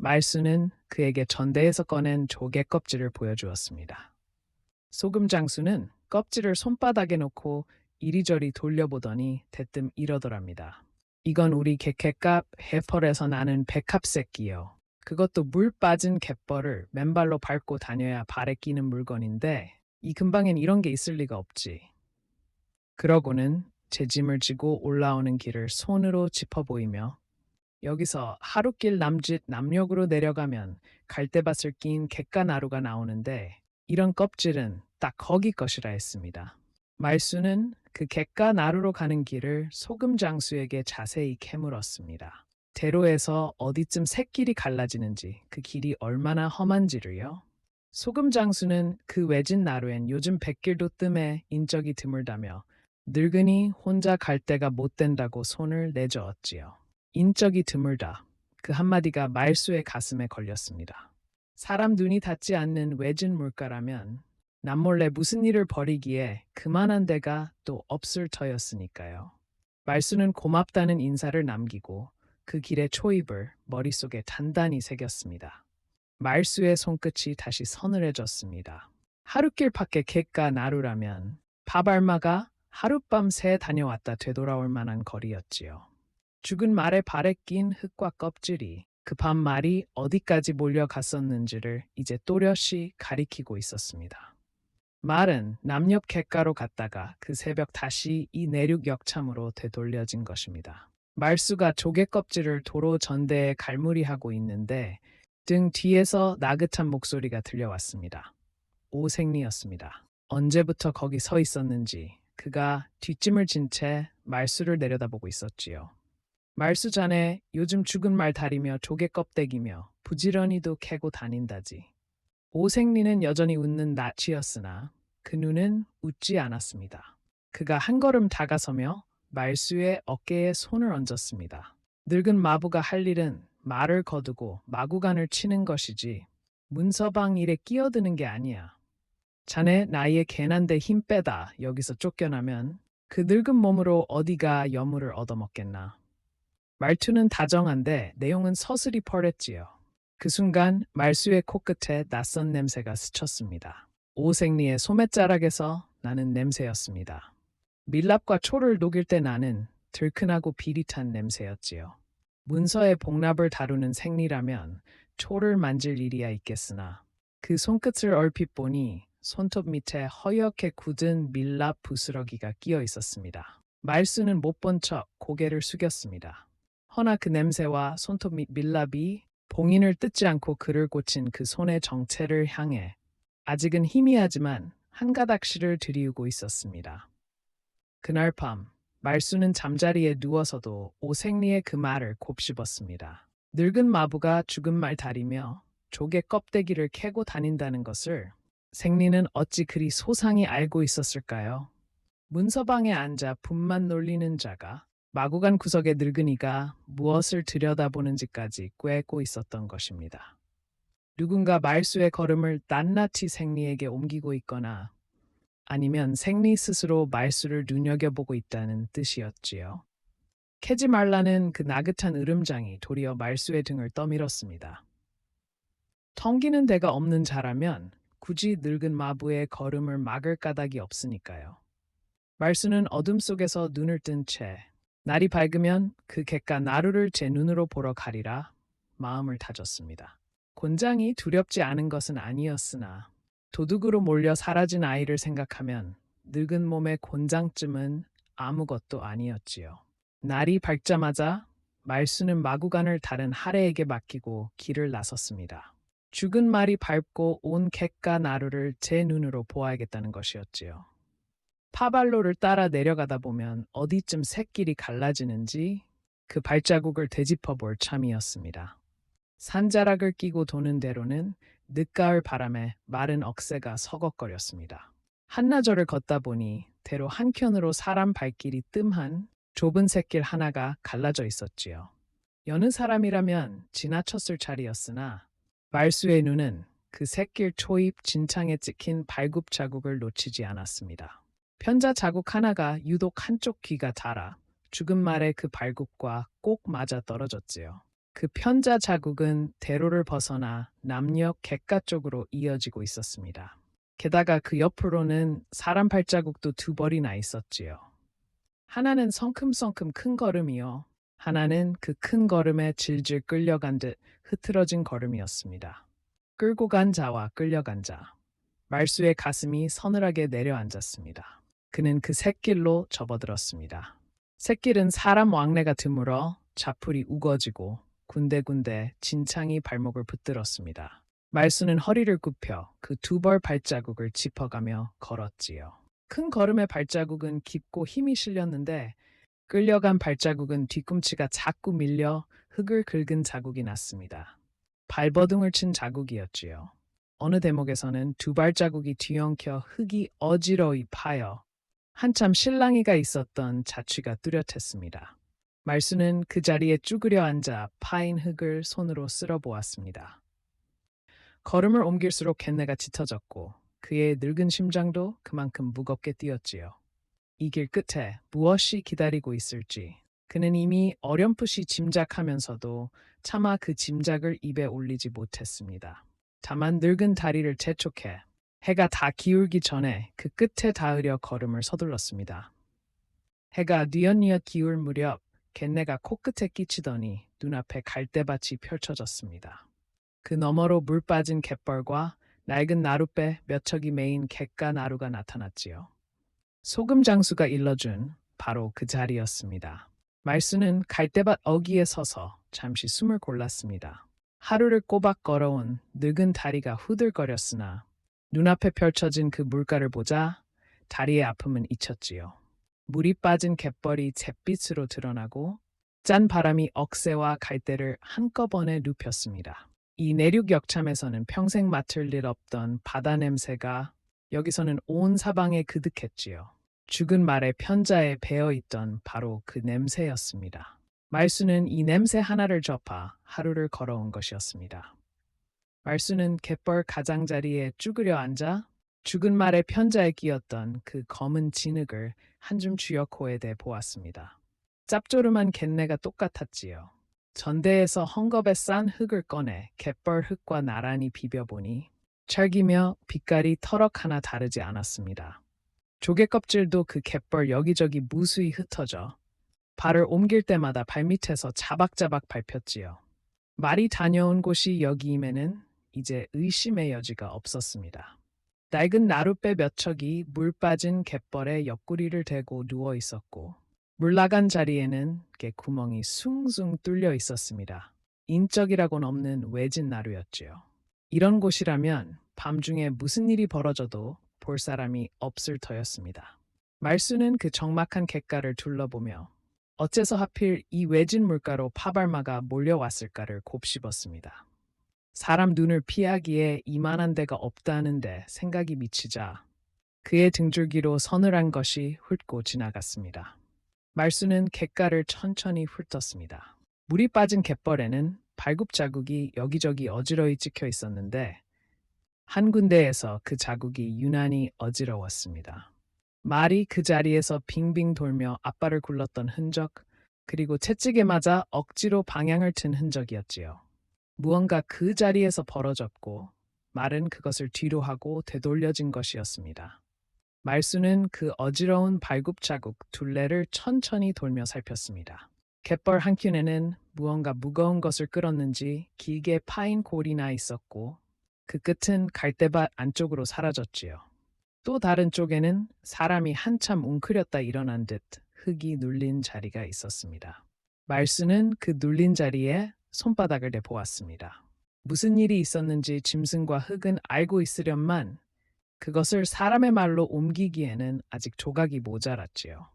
S1: 말수는 그에게 전대에서 꺼낸 조개 껍질을 보여주었습니다. 소금 장수는 껍질을 손바닥에 놓고 이리저리 돌려보더니 대뜸 이러더랍니다. 이건 우리 개캣값 해펄에서 나는 백합새끼요. 그것도 물 빠진 갯벌을 맨발로 밟고 다녀야 발에 끼는 물건인데 이 근방엔 이런 게 있을 리가 없지. 그러고는 제 짐을 지고 올라오는 길을 손으로 짚어 보이며 여기서 하루길 남짓 남녘으로 내려가면 갈대밭을 낀 갯가나루가 나오는데 이런 껍질은 딱 거기 것이라 했습니다. 말수는 그 갯가나루로 가는 길을 소금 장수에게 자세히 캐물었습니다. 대로에서 어디쯤 샛길이 갈라지는지 그 길이 얼마나 험한지를요. 소금 장수는 그 외진 나루엔 요즘 백길도 뜸해 인적이 드물다며 늙으니 혼자 갈 데가 못 된다고 손을 내저었지요. 인적이 드물다. 그 한마디가 말수의 가슴에 걸렸습니다. 사람 눈이 닿지 않는 외진 물가라면 남몰래 무슨 일을 벌이기에 그만한 데가 또 없을 터였으니까요. 말수는 고맙다는 인사를 남기고 그 길의 초입을 머릿속에 단단히 새겼습니다. 말수의 손끝이 다시 서늘해졌습니다. 하루길 밖에 갯가 나루라면 밥알마가 하룻밤 새 다녀왔다 되돌아올 만한 거리였지요. 죽은 말의 발에 낀 흙과 껍질이 그 밤 말이 어디까지 몰려갔었는지를 이제 또렷이 가리키고 있었습니다. 말은 남옆 갯가로 갔다가 그 새벽 다시 이 내륙 역참으로 되돌려진 것입니다. 말수가 조개 껍질을 도로 전대에 갈무리하고 있는데 등 뒤에서 나긋한 목소리가 들려왔습니다. 오생리였습니다. 언제부터 거기 서 있었는지 그가 뒷짐을 진 채 말수를 내려다보고 있었지요. 말수 자네 요즘 죽은 말 다리며 조개 껍데기며 부지런히도 캐고 다닌다지. 오생리는 여전히 웃는 낯이었으나 그 눈은 웃지 않았습니다. 그가 한 걸음 다가서며 말수의 어깨에 손을 얹었습니다. 늙은 마부가 할 일은 말을 거두고 마구간을 치는 것이지 문서방 일에 끼어드는 게 아니야. 자네 나이에 개난데 힘 빼다 여기서 쫓겨나면 그 늙은 몸으로 어디가 여물을 얻어먹겠나. 말투는 다정한데 내용은 서슬이 펄했지요. 그 순간 말수의 코끝에 낯선 냄새가 스쳤습니다. 오생리의 소매자락에서 나는 냄새였습니다. 밀랍과 초를 녹일 때 나는 들큰하고 비릿한 냄새였지요. 문서의 복납을 다루는 생리라면 초를 만질 일이야 있겠으나 그 손끝을 얼핏 보니 손톱 밑에 허옇게 굳은 밀랍 부스러기가 끼어 있었습니다. 말수는 못 본 척 고개를 숙였습니다. 허나 그 냄새와 손톱 밑 밀랍이 봉인을 뜯지 않고 그를 꽂힌 그 손의 정체를 향해 아직은 희미하지만 한 가닥씩을 들이우고 있었습니다. 그날 밤 말수는 잠자리에 누워서도 오생리의 그 말을 곱씹었습니다. 늙은 마부가 죽은 말 다리며 조개 껍데기를 캐고 다닌다는 것을 생리는 어찌 그리 소상히 알고 있었을까요? 문서방에 앉아 분만 놀리는 자가 마구간 구석의 늙은이가 무엇을 들여다보는지까지 꿰고 있었던 것입니다. 누군가 말수의 걸음을 낱낱이 생리에게 옮기고 있거나 아니면 생리 스스로 말수를 눈여겨보고 있다는 뜻이었지요. 캐지 말라는 그 나긋한 으름장이 도리어 말수의 등을 떠밀었습니다. 텅기는 데가 없는 자라면 굳이 늙은 마부의 걸음을 막을 까닭이 없으니까요. 말수는 어둠 속에서 눈을 뜬 채 날이 밝으면 그 갯가 나루를 제 눈으로 보러 가리라 마음을 다졌습니다. 곤장이 두렵지 않은 것은 아니었으나 도둑으로 몰려 사라진 아이를 생각하면 늙은 몸의 곤장쯤은 아무것도 아니었지요. 날이 밝자마자 말수는 마구간을 다른 하레에게 맡기고 길을 나섰습니다. 죽은 말이 밟고 온 갯가 나루를 제 눈으로 보아야겠다는 것이었지요. 파발로를 따라 내려가다 보면 어디쯤 샛길이 갈라지는지 그 발자국을 되짚어 볼 참이었습니다. 산자락을 끼고 도는 대로는 늦가을 바람에 마른 억새가 서걱거렸습니다. 한나절을 걷다 보니 대로 한켠으로 사람 발길이 뜸한 좁은 샛길 하나가 갈라져 있었지요. 여느 사람이라면 지나쳤을 자리였으나 말수의 눈은 그 샛길 초입 진창에 찍힌 발굽 자국을 놓치지 않았습니다. 편자 자국 하나가 유독 한쪽 귀가 닳아 죽은 말의 그 발굽과 꼭 맞아 떨어졌지요. 그 편자 자국은 대로를 벗어나 남녘 갯가 쪽으로 이어지고 있었습니다. 게다가 그 옆으로는 사람 발자국도 두 벌이나 있었지요. 하나는 성큼성큼 큰 걸음이요. 하나는 그 큰 걸음에 질질 끌려간 듯 흐트러진 걸음이었습니다. 끌고 간 자와 끌려간 자. 말수의 가슴이 서늘하게 내려앉았습니다. 그는 그 샛길로 접어들었습니다. 샛길은 사람 왕래가 드물어 자풀이 우거지고 군데군데 진창이 발목을 붙들었습니다. 말수는 허리를 굽혀 그 두 벌 발자국을 짚어가며 걸었지요. 큰 걸음의 발자국은 깊고 힘이 실렸는데 끌려간 발자국은 뒤꿈치가 자꾸 밀려 흙을 긁은 자국이 났습니다. 발버둥을 친 자국이었지요. 어느 대목에서는 두 발자국이 뒤엉켜 흙이 어지러이 파여 한참 실랑이가 있었던 자취가 뚜렷했습니다. 말수는 그 자리에 쭈그려 앉아 파인 흙을 손으로 쓸어 보았습니다. 걸음을 옮길수록 갯내가 짙어졌고 그의 늙은 심장도 그만큼 무겁게 뛰었지요. 이 길 끝에 무엇이 기다리고 있을지 그는 이미 어렴풋이 짐작하면서도 차마 그 짐작을 입에 올리지 못했습니다. 다만 늙은 다리를 재촉해 해가 다 기울기 전에 그 끝에 닿으려 걸음을 서둘렀습니다. 해가 뉘엿뉘엿 기울 무렵 갯내가 코끝에 끼치더니 눈앞에 갈대밭이 펼쳐졌습니다. 그 너머로 물 빠진 갯벌과 낡은 나룻배 몇 척이 메인 갯가 나루가 나타났지요. 소금 장수가 일러준 바로 그 자리였습니다. 말수는 갈대밭 어귀에 서서 잠시 숨을 골랐습니다. 하루를 꼬박 걸어온 늙은 다리가 후들거렸으나 눈앞에 펼쳐진 그 물가를 보자 다리의 아픔은 잊혔지요. 물이 빠진 갯벌이 잿빛으로 드러나고 짠 바람이 억새와 갈대를 한꺼번에 눕혔습니다. 이 내륙 역참에서는 평생 맡을 일 없던 바다 냄새가 여기서는 온 사방에 그득했지요. 죽은 말의 편자에 배어있던 바로 그 냄새였습니다. 말수는 이 냄새 하나를 접하 하루를 걸어온 것이었습니다. 말수는 갯벌 가장자리에 쭈그려 앉아 죽은 말의 편자에 끼었던 그 검은 진흙을 한 줌 쥐어코에 대 보았습니다. 짭조름한 갯내가 똑같았지요. 전대에서 헝겊에 싼 흙을 꺼내 갯벌 흙과 나란히 비벼보니 찰기며 빛깔이 터럭 하나 다르지 않았습니다. 조개 껍질도 그 갯벌 여기저기 무수히 흩어져 발을 옮길 때마다 발밑에서 자박자박 밟혔지요. 말이 다녀온 곳이 여기임에는 이제 의심의 여지가 없었습니다. 낡은 나룻배 몇 척이 물 빠진 갯벌에 옆구리를 대고 누워 있었고 물 나간 자리에는 개구멍이 숭숭 뚫려 있었습니다. 인적이라고는 없는 외진 나루였지요. 이런 곳이라면 밤중에 무슨 일이 벌어져도 볼 사람이 없을 터였습니다. 말수는 그 적막한 갯가를 둘러보며 어째서 하필 이 외진 물가로 파발마가 몰려왔을까를 곱씹었습니다. 사람 눈을 피하기에 이만한 데가 없다는데 생각이 미치자 그의 등줄기로 서늘한 것이 훑고 지나갔습니다. 말수는 갯가를 천천히 훑었습니다. 물이 빠진 갯벌에는 발굽 자국이 여기저기 어지러이 찍혀 있었는데 한 군데에서 그 자국이 유난히 어지러웠습니다. 말이 그 자리에서 빙빙 돌며 앞발을 굴렀던 흔적, 그리고 채찍에 맞아 억지로 방향을 튼 흔적이었지요. 무언가 그 자리에서 벌어졌고 말은 그것을 뒤로 하고 되돌려진 것이었습니다. 말수는 그 어지러운 발굽 자국 둘레를 천천히 돌며 살폈습니다. 갯벌 한켠에는 무언가 무거운 것을 끌었는지 길게 파인 골이 나 있었고 그 끝은 갈대밭 안쪽으로 사라졌지요. 또 다른 쪽에는 사람이 한참 웅크렸다 일어난 듯 흙이 눌린 자리가 있었습니다. 말수는 그 눌린 자리에 손바닥을 내보았습니다. 무슨 일이 있었는지 짐승과 흙은 알고 있으련만 그것을 사람의 말로 옮기기에는 아직 조각이 모자랐지요.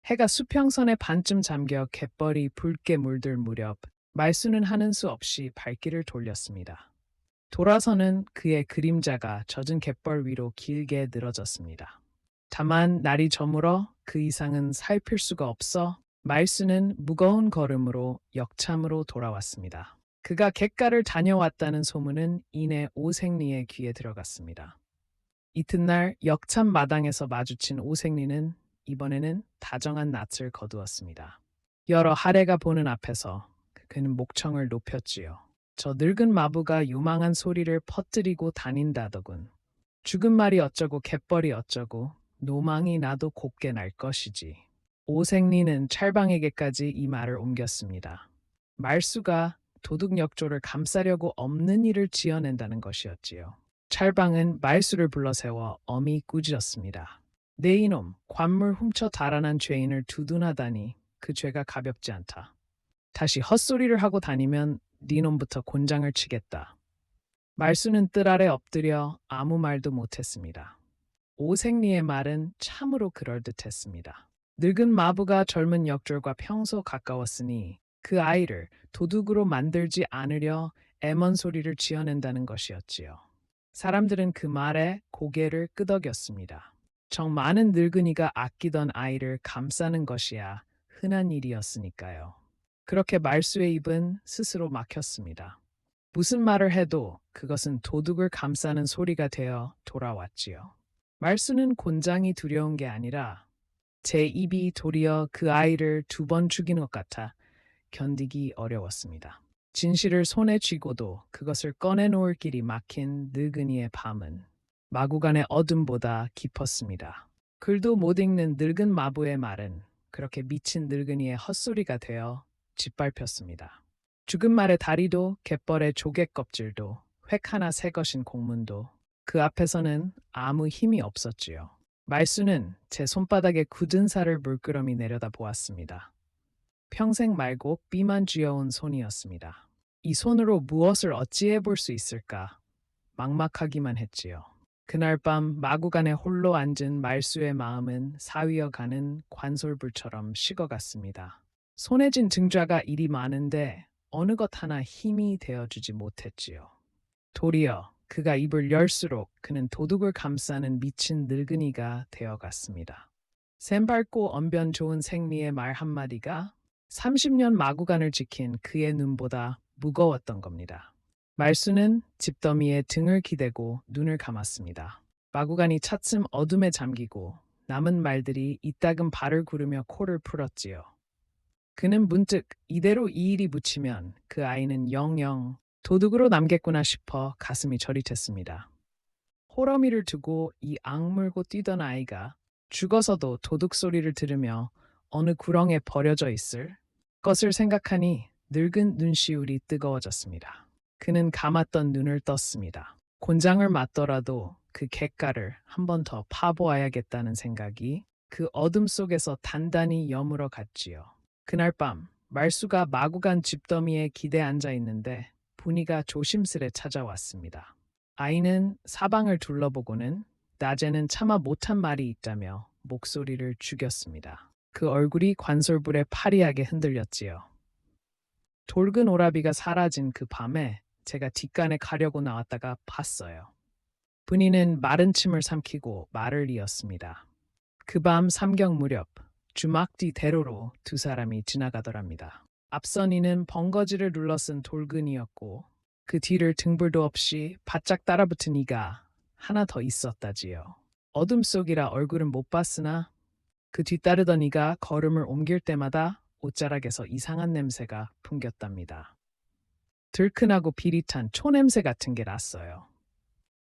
S1: 해가 수평선에 반쯤 잠겨 갯벌이 붉게 물들 무렵 말수는 하는 수 없이 발길을 돌렸습니다. 돌아서는 그의 그림자가 젖은 갯벌 위로 길게 늘어졌습니다. 다만 날이 저물어 그 이상은 살필 수가 없어 말수는 무거운 걸음으로 역참으로 돌아왔습니다. 그가 갯가를 다녀왔다는 소문은 이내 오색리의 귀에 들어갔습니다. 이튿날 역참 마당에서 마주친 오색리는 이번에는 다정한 낯을 거두었습니다. 여러 하래가 보는 앞에서 그는 목청을 높였지요. 저 늙은 마부가 요망한 소리를 퍼뜨리고 다닌다더군. 죽은 말이 어쩌고 갯벌이 어쩌고 노망이 나도 곱게 날 것이지. 오생리는 찰방에게까지 이 말을 옮겼습니다. 말수가 도둑역조를 감싸려고 없는 일을 지어낸다는 것이었지요. 찰방은 말수를 불러세워 엄히 꾸짖었습니다. 내 이놈, 관물 훔쳐 달아난 죄인을 두둔하다니 그 죄가 가볍지 않다. 다시 헛소리를 하고 다니면 네 놈부터 곤장을 치겠다. 말수는 뜰 아래 엎드려 아무 말도 못했습니다. 오생리의 말은 참으로 그럴듯했습니다. 늙은 마부가 젊은 역졸과 평소 가까웠으니 그 아이를 도둑으로 만들지 않으려 애먼 소리를 지어낸다는 것이었지요. 사람들은 그 말에 고개를 끄덕였습니다. 정 많은 늙은이가 아끼던 아이를 감싸는 것이야 흔한 일이었으니까요. 그렇게 말수의 입은 스스로 막혔습니다. 무슨 말을 해도 그것은 도둑을 감싸는 소리가 되어 돌아왔지요. 말수는 곤장이 두려운 게 아니라 제 입이 도리어 그 아이를 2번 죽이는 것 같아 견디기 어려웠습니다. 진실을 손에 쥐고도 그것을 꺼내놓을 길이 막힌 늙은이의 밤은 마구간의 어둠보다 깊었습니다. 글도 못 읽는 늙은 마부의 말은 그렇게 미친 늙은이의 헛소리가 되어 짓밟혔습니다. 죽은 말의 다리도 갯벌의 조개 껍질도 획 하나 새 것인 공문도 그 앞에서는 아무 힘이 없었지요. 말수는 제 손바닥에 굳은 살을 물끄러미 내려다 보았습니다. 평생 말고 삐만 쥐어온 손이었습니다. 이 손으로 무엇을 어찌해 볼 수 있을까? 막막하기만 했지요. 그날 밤 마구간에 홀로 앉은 말수의 마음은 사위어 가는 관솔불처럼 식어갔습니다. 손에 쥔 증좌가 일이 많은데 어느 것 하나 힘이 되어주지 못했지요. 도리어 그가 입을 열수록 그는 도둑을 감싸는 미친 늙은이가 되어갔습니다. 샘밟고 언변 좋은 생리의 말 한마디가 30년 마구간을 지킨 그의 눈보다 무거웠던 겁니다. 말수는 집더미에 등을 기대고 눈을 감았습니다. 마구간이 차츰 어둠에 잠기고 남은 말들이 이따금 발을 구르며 코를 풀었지요. 그는 문득 이대로 이 일이 묻히면 그 아이는 영영 도둑으로 남겠구나 싶어 가슴이 저릿했습니다. 호러미를 두고 이 악물고 뛰던 아이가 죽어서도 도둑 소리를 들으며 어느 구렁에 버려져 있을 것을 생각하니 늙은 눈시울이 뜨거워졌습니다. 그는 감았던 눈을 떴습니다. 곤장을 맞더라도 그 갯가를 한 번 더 파보아야겠다는 생각이 그 어둠 속에서 단단히 여물어 갔지요. 그날 밤 말수가 마구간 집더미에 기대 앉아 있는데 분이가 조심스레 찾아왔습니다. 아이는 사방을 둘러보고는 낮에는 차마 못한 말이 있다며 목소리를 죽였습니다. 그 얼굴이 관솔불에 파리하게 흔들렸지요. 돌근 오라비가 사라진 그 밤에 제가 뒷간에 가려고 나왔다가 봤어요. 분이는 마른 침을 삼키고 말을 이었습니다. 그 밤 삼경 무렵 주막 뒤 대로로 2사람이 지나가더랍니다. 앞선 이는 벙거지를 눌러쓴 돌근이었고 그 뒤를 등불도 없이 바짝 따라붙은 이가 하나 더 있었다지요. 어둠 속이라 얼굴은 못 봤으나 그 뒤따르던 이가 걸음을 옮길 때마다 옷자락에서 이상한 냄새가 풍겼답니다. 들큰하고 비릿한 초냄새 같은 게 났어요.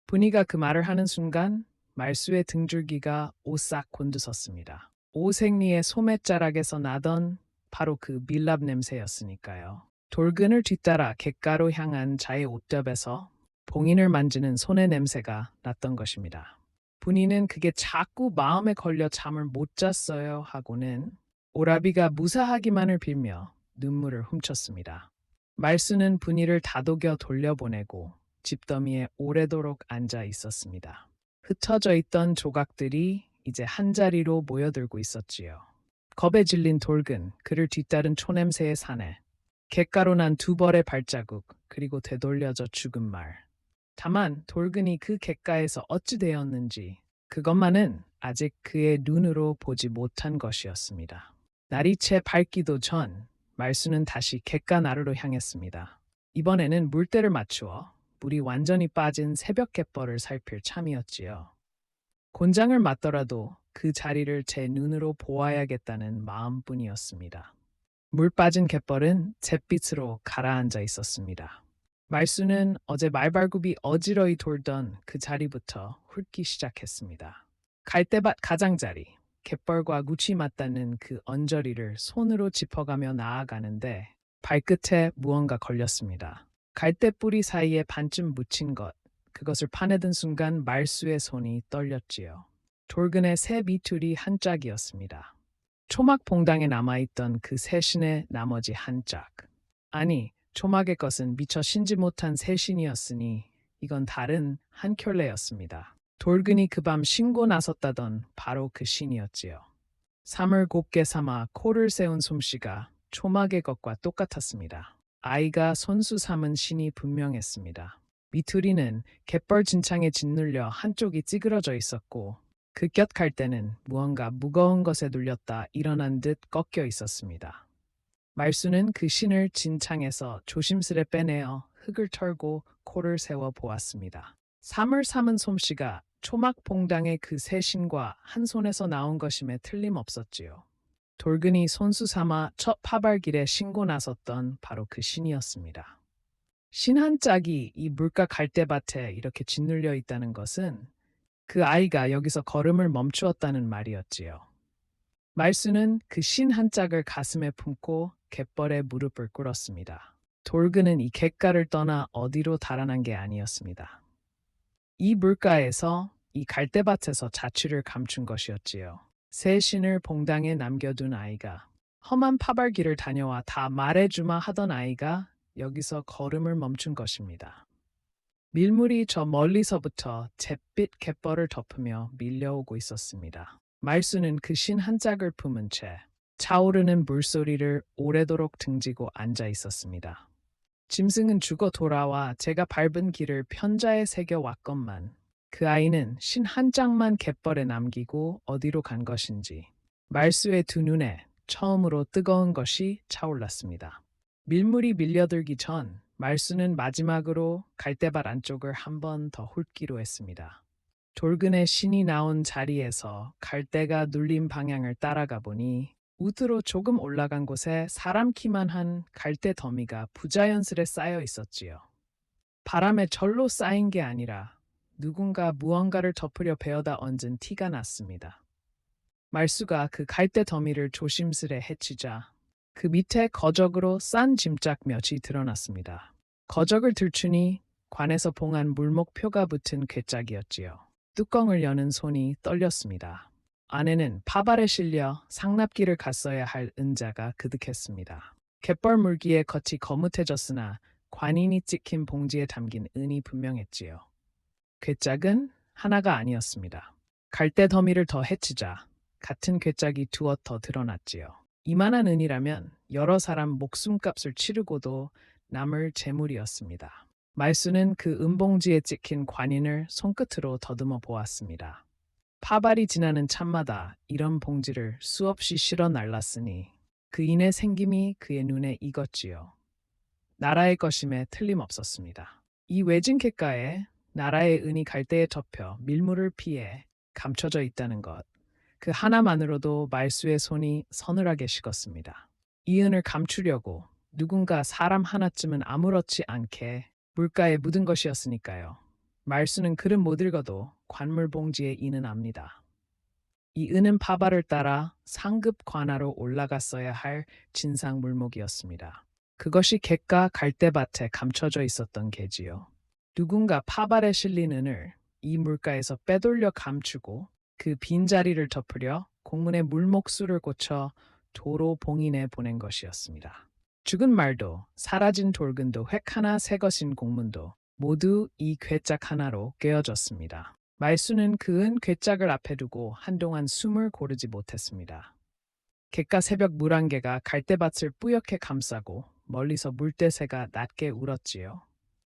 S1: 분이가 그 말을 하는 순간 말수의 등줄기가 오싹 곤두섰습니다. 오생리의 소매자락에서 나던 바로 그 밀랍 냄새였으니까요. 돌근을 뒤따라 갯가로 향한 자의 옷겹에서 봉인을 만지는 손의 냄새가 났던 것입니다. 분이는 그게 자꾸 마음에 걸려 잠을 못 잤어요 하고는 오라비가 무사하기만을 빌며 눈물을 훔쳤습니다. 말수는 분이를 다독여 돌려보내고 집더미에 오래도록 앉아 있었습니다. 흩어져 있던 조각들이 이제 한자리로 모여들고 있었지요. 겁에 질린 돌근, 그를 뒤따른 초냄새의 사내, 갯가로 난 2벌의 발자국, 그리고 되돌려져 죽은 말. 다만 돌근이 그 갯가에서 어찌 되었는지 그것만은 아직 그의 눈으로 보지 못한 것이었습니다. 날이 채 밝기도 전 말수는 다시 갯가 나루로 향했습니다. 이번에는 물때를 맞추어 물이 완전히 빠진 새벽 갯벌을 살필 참이었지요. 곤장을 맞더라도 그 자리를 제 눈으로 보아야겠다는 마음뿐이었습니다. 물 빠진 갯벌은 잿빛으로 가라앉아 있었습니다. 말수는 어제 말발굽이 어지러이 돌던 그 자리부터 훑기 시작했습니다. 갈대밭 가장자리, 갯벌과 묻이 맞닿는 그 언저리를 손으로 짚어가며 나아가는데 발끝에 무언가 걸렸습니다. 갈대뿌리 사이에 반쯤 묻힌 것, 그것을 파내든 순간 말수의 손이 떨렸지요. 돌근의 새 미툴이 한 짝이었습니다. 초막 봉당에 남아있던 그 새신의 나머지 한 짝. 아니, 초막의 것은 미처 신지 못한 새신이었으니 이건 다른 한 켤레였습니다. 돌근이 그 밤 신고 나섰다던 바로 그 신이었지요. 삼을 곱게 삼아 코를 세운 솜씨가 초막의 것과 똑같았습니다. 아이가 손수 삼은 신이 분명했습니다. 미투리는 갯벌 진창에 짓눌려 한쪽이 찌그러져 있었고 그 곁 갈대는 무언가 무거운 것에 눌렸다 일어난 듯 꺾여 있었습니다. 말수는 그 신을 진창에서 조심스레 빼내어 흙을 털고 코를 세워 보았습니다. 삼을 삼은 솜씨가 초막 봉당의 그 새 신과 한 손에서 나온 것임에 틀림없었지요. 돌근이 손수 삼아 첫 파발길에 신고 나섰던 바로 그 신이었습니다. 신 한 짝이 이 물가 갈대밭에 이렇게 짓눌려 있다는 것은 그 아이가 여기서 걸음을 멈추었다는 말이었지요. 말수는 그 신 한 짝을 가슴에 품고 갯벌에 무릎을 꿇었습니다. 돌근은 이 갯가를 떠나 어디로 달아난 게 아니었습니다. 이 물가에서 이 갈대밭에서 자취를 감춘 것이었지요. 새 신을 봉당에 남겨둔 아이가 험한 파발길을 다녀와 다 말해주마 하던 아이가 여기서 걸음을 멈춘 것입니다. 밀물이 저 멀리서부터 잿빛 갯벌을 덮으며 밀려오고 있었습니다. 말수는 그 신 한 짝을 품은 채 차오르는 물소리를 오래도록 등지고 앉아 있었습니다. 짐승은 죽어 돌아와 제가 밟은 길을 편자에 새겨 왔건만 그 아이는 신 한 짝만 갯벌에 남기고 어디로 간 것인지 말수의 두 눈에 처음으로 뜨거운 것이 차올랐습니다. 밀물이 밀려들기 전 말수는 마지막으로 갈대밭 안쪽을 한 번 더 훑기로 했습니다. 돌근의 신이 나온 자리에서 갈대가 눌린 방향을 따라가 보니 우드로 조금 올라간 곳에 사람 키만 한 갈대 더미가 부자연스레 쌓여 있었지요. 바람에 절로 쌓인 게 아니라 누군가 무언가를 덮으려 베어다 얹은 티가 났습니다. 말수가 그 갈대 더미를 조심스레 헤치자 그 밑에 거적으로 싼 짐짝 몇이 드러났습니다. 거적을 들추니 관에서 봉한 물목표가 붙은 괴짝이었지요. 뚜껑을 여는 손이 떨렸습니다. 안에는 파발에 실려 상납기를 갔어야 할 은자가 그득했습니다. 갯벌 물기에 겉이 거뭇해졌으나 관인이 찍힌 봉지에 담긴 은이 분명했지요. 괴짝은 하나가 아니었습니다. 갈대 더미를 더 헤치자 같은 괴짝이 두어 더 드러났지요. 이만한 은이라면 여러 사람 목숨값을 치르고도 남을 재물이었습니다. 말수는 그 은봉지에 찍힌 관인을 손끝으로 더듬어 보았습니다. 파발이 지나는 참마다 이런 봉지를 수없이 실어 날랐으니 그 인의 생김이 그의 눈에 익었지요. 나라의 것임에 틀림없었습니다. 이 외진 갯가에 나라의 은이 갈대에 덮여 밀물을 피해 감춰져 있다는 것. 그 하나만으로도 말수의 손이 서늘하게 식었습니다. 이 은을 감추려고 누군가 사람 하나쯤은 아무렇지 않게 물가에 묻은 것이었으니까요. 말수는 글은 못 읽어도 관물 봉지의 인은 압니다. 이 은은 파발을 따라 상급 관하로 올라갔어야 할 진상 물목이었습니다. 그것이 갯가 갈대밭에 감춰져 있었던 게지요. 누군가 파발에 실린 은을 이 물가에서 빼돌려 감추고 그 빈자리를 덮으려 공문에 물목수를 고쳐 도로 봉인해 보낸 것이었습니다. 죽은 말도 사라진 돌근도 획 하나 새 것인 공문도 모두 이 괴짝 하나로 꿰어졌습니다. 말수는 그 은 괴짝을 앞에 두고 한동안 숨을 고르지 못했습니다. 갯가 새벽 물 한 개가 갈대밭을 뿌옇게 감싸고 멀리서 물대새가 낮게 울었지요.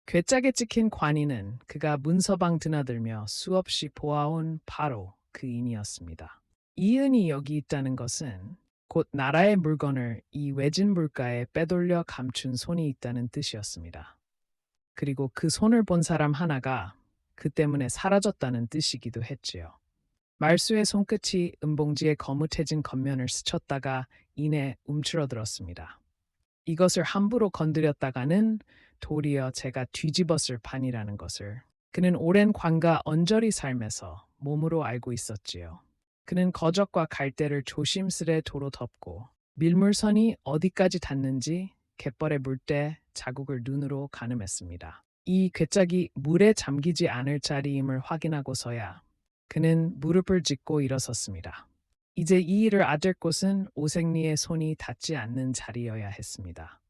S1: 괴짝에 찍힌 관인은 그가 문서방 드나들며 수없이 보아온 바로 그 인이었습니다. 이 은이 여기 있다는 것은 곧 나라의 물건을 이 외진 물가에 빼돌려 감춘 손이 있다는 뜻이었습니다. 그리고 그 손을 본 사람 하나가 그 때문에 사라졌다는 뜻이기도 했지요. 말수의 손끝이 은봉지의 거뭇해진 겉면을 스쳤다가 이내 움츠러들었습니다. 이것을 함부로 건드렸다가는 도리어 제가 뒤집었을 판이라는 것을 그는 오랜 관과 언저리 삶에서 몸으로 알고 있었지요. 그는 거적과 갈대를 조심스레 도로 덮고 밀물선이 어디까지 닿는지 갯벌에 물 때 자국을 눈으로 가늠했습니다. 이 괴짝이 물에 잠기지 않을 자리임을 확인하고서야 그는 무릎을 짚고 일어섰습니다. 이제 이 일을 아들 곳은 오색리의 손이 닿지 않는 자리여야 했습니다.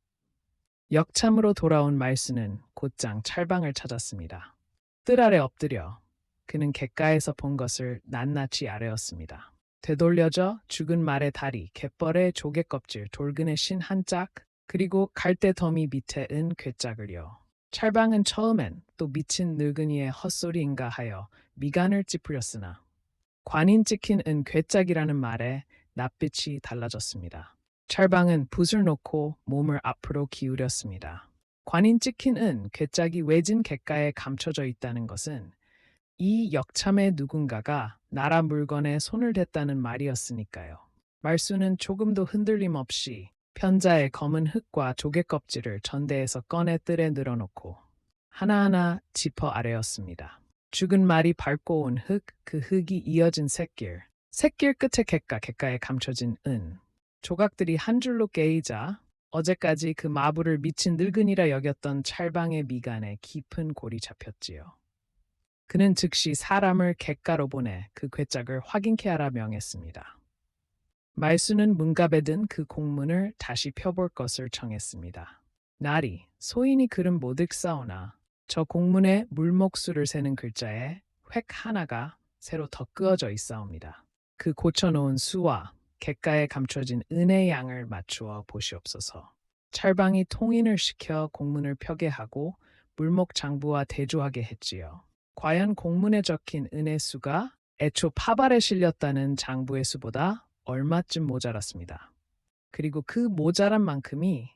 S1: 역참으로 돌아온 말수는 곧장 찰방을 찾았습니다. 뜰 아래 엎드려 그는 갯가에서 본 것을 낱낱이 아뢰었습니다. 되돌려져 죽은 말의 다리, 갯벌의 조개 껍질, 돌근의 신 한 짝, 그리고 갈대 더미 밑에 은 괴짝을요. 찰방은 처음엔 또 미친 늙은이의 헛소리인가 하여 미간을 찌푸렸으나 관인 찍힌 은 괴짝이라는 말에 낯빛이 달라졌습니다. 찰방은 붓을 놓고 몸을 앞으로 기울였습니다. 관인 찍힌 은 괴짝이 외진 갯가에 감춰져 있다는 것은 이 역참의 누군가가 나라 물건에 손을 댔다는 말이었으니까요. 말수는 조금도 흔들림 없이 편자의 검은 흙과 조개 껍질을 전대에서 꺼내 뜰에 늘어놓고 하나하나 짚어 아뢰었습니다. 죽은 말이 밟고 온 흙, 그 흙이 이어진 샛길, 샛길 끝에 갯가, 갯가에 감춰진 은, 조각들이 한 줄로 깨이자 어제까지 그 마부를 미친 늙은이라 여겼던 찰방의 미간에 깊은 골이 잡혔지요. 그는 즉시 사람을 갯가로 보내 그 괴짝을 확인케 하라 명했습니다. 말수는 문갑에 든 그 공문을 다시 펴볼 것을 청했습니다. 날이 소인이 글은 못 읽사오나 저 공문에 물목수를 세는 글자에 획 하나가 새로 더 끄어져 있사옵니다. 그 고쳐놓은 수와 갯가에 감춰진 은의 양을 맞추어 보시옵소서. 찰방이 통인을 시켜 공문을 펴게 하고 물목 장부와 대조하게 했지요. 과연 공문에 적힌 은의 수가 애초 파발에 실렸다는 장부의 수보다 얼마쯤 모자랐습니다. 그리고 그 모자란 만큼이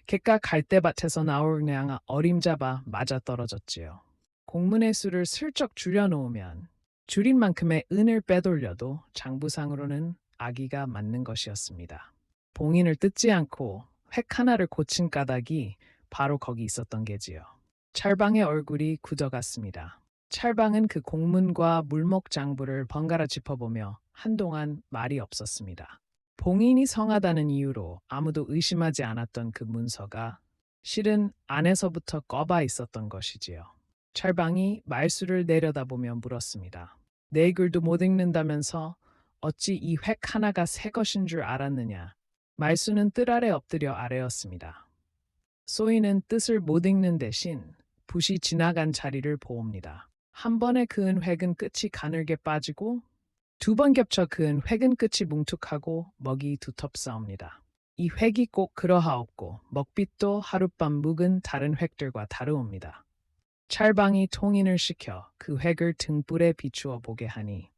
S1: 갯가 갈대밭에서 나올 양 어림잡아 맞아떨어졌지요. 공문의 수를 슬쩍 줄여놓으면 줄인 만큼의 은을 빼돌려도 장부상으로는 아기가 맞는 것이었습니다. 봉인을 뜯지 않고 획 하나를 고친 까닭이 바로 거기 있었던 게지요. 찰방의 얼굴이 굳어갔습니다. 찰방은 그 공문과 물목 장부를 번갈아 짚어보며 한동안 말이 없었습니다. 봉인이 성하다는 이유로 아무도 의심하지 않았던 그 문서가 실은 안에서부터 꺼봐 있었던 것이지요. 찰방이 말수를 내려다보며 물었습니다. 내 글도 못 읽는다면서 어찌 이 획 하나가 새 것인 줄 알았느냐. 말수는 뜰 아래 엎드려 아뢰었습니다. 소인은 뜻을 못 읽는 대신 붓이 지나간 자리를 보옵니다. 한 번에 그은 획은 끝이 가늘게 빠지고 두 번 겹쳐 그은 획은 끝이 뭉툭하고 먹이 두텁사옵니다. 이 획이 꼭 그러하옵고 먹빛도 하룻밤 묵은 다른 획들과 다르옵니다. 찰방이 통인을 시켜 그 획을 등불에 비추어 보게 하니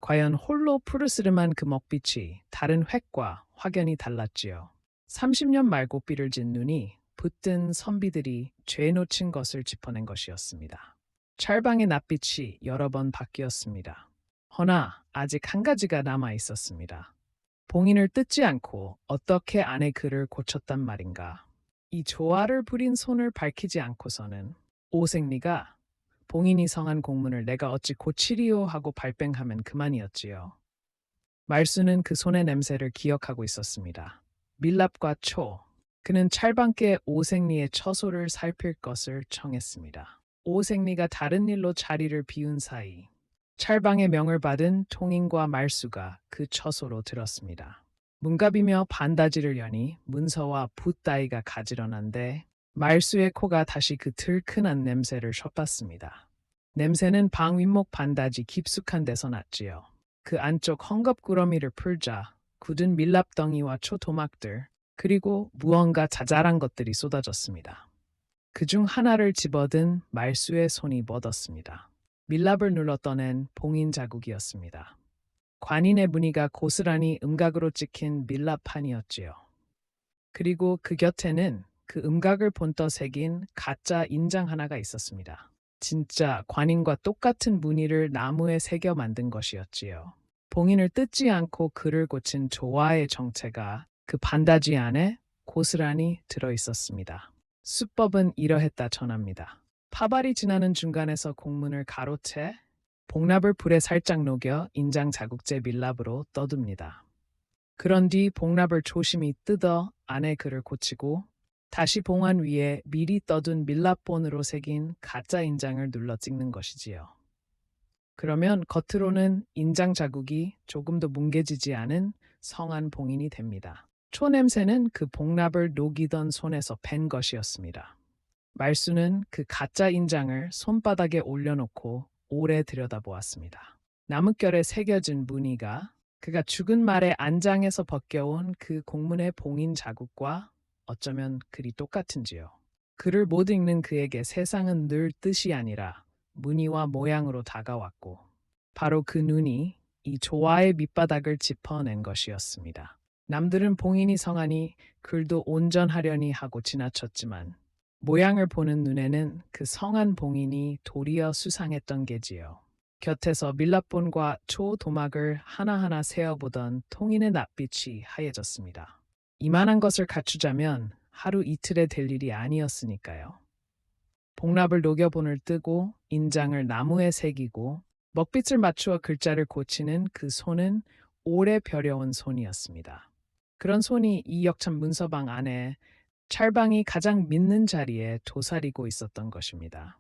S1: 과연 홀로 푸르스름한 그 먹빛이 다른 획과 확연히 달랐지요. 30년 말고 삐를 진 눈이 붙든 선비들이 죄 놓친 것을 짚어낸 것이었습니다. 찰방의 낯빛이 여러 번 바뀌었습니다. 허나 아직 한 가지가 남아 있었습니다. 봉인을 뜯지 않고 어떻게 안의 글을 고쳤단 말인가. 이 조화를 부린 손을 밝히지 않고서는 오색리가 봉인이 성한 공문을 내가 어찌 고치리요 하고 발뺌하면 그만이었지요. 말수는 그 손의 냄새를 기억하고 있었습니다. 밀랍과 초, 그는 찰방께 오색리의 처소를 살필 것을 청했습니다. 오색리가 다른 일로 자리를 비운 사이 찰방의 명을 받은 통인과 말수가 그 처소로 들었습니다. 문갑이며 반다지를 여니 문서와 붓 따위가 가지런한데 말수의 코가 다시 그 들큰한 냄새를 셔봤습니다. 냄새는 방 윗목 반다지 깊숙한 데서 났지요. 그 안쪽 헝겊구러미를 풀자 굳은 밀랍덩이와 초토막들 그리고 무언가 자잘한 것들이 쏟아졌습니다. 그중 하나를 집어든 말수의 손이 멎었습니다. 밀랍을 눌러 떠낸 봉인 자국이었습니다. 관인의 무늬가 고스란히 음각으로 찍힌 밀랍판이었지요. 그리고 그 곁에는 그 음각을 본떠 새긴 가짜 인장 하나가 있었습니다. 진짜 관인과 똑같은 무늬를 나무에 새겨 만든 것이었지요. 봉인을 뜯지 않고 글을 고친 조화의 정체가 그 반다지 안에 고스란히 들어 있었습니다. 수법은 이러했다 전합니다. 파발이 지나는 중간에서 곡문을 가로채 복납을 불에 살짝 녹여 인장 자국제 밀랍으로 떠둡니다. 그런 뒤 복납을 조심히 뜯어 안에 글을 고치고 다시 봉안 위에 미리 떠둔 밀랍본으로 새긴 가짜 인장을 눌러 찍는 것이지요. 그러면 겉으로는 인장 자국이 조금도 뭉개지지 않은 성한 봉인이 됩니다. 초냄새는 그 복납을 녹이던 손에서 팬 것이었습니다. 말수는 그 가짜 인장을 손바닥에 올려놓고 오래 들여다보았습니다. 나뭇결에 새겨진 무늬가 그가 죽은 말의 안장에서 벗겨온 그 공문의 봉인 자국과 어쩌면 그리 똑같은지요. 글을 못 읽는 그에게 세상은 늘 뜻이 아니라 무늬와 모양으로 다가왔고 바로 그 눈이 이 조화의 밑바닥을 짚어낸 것이었습니다. 남들은 봉인이 성하니 글도 온전하려니 하고 지나쳤지만 모양을 보는 눈에는 그 성한 봉인이 도리어 수상했던 게지요. 곁에서 밀랍본과 초도막을 하나하나 세어보던 통인의 낯빛이 하얘졌습니다. 이만한 것을 갖추자면 하루 이틀에 될 일이 아니었으니까요. 복납을 녹여본을 뜨고 인장을 나무에 새기고 먹빛을 맞추어 글자를 고치는 그 손은 오래 벼려온 손이었습니다. 그런 손이 이 역참 문서방 안에 찰방이 가장 믿는 자리에 도사리고 있었던 것입니다.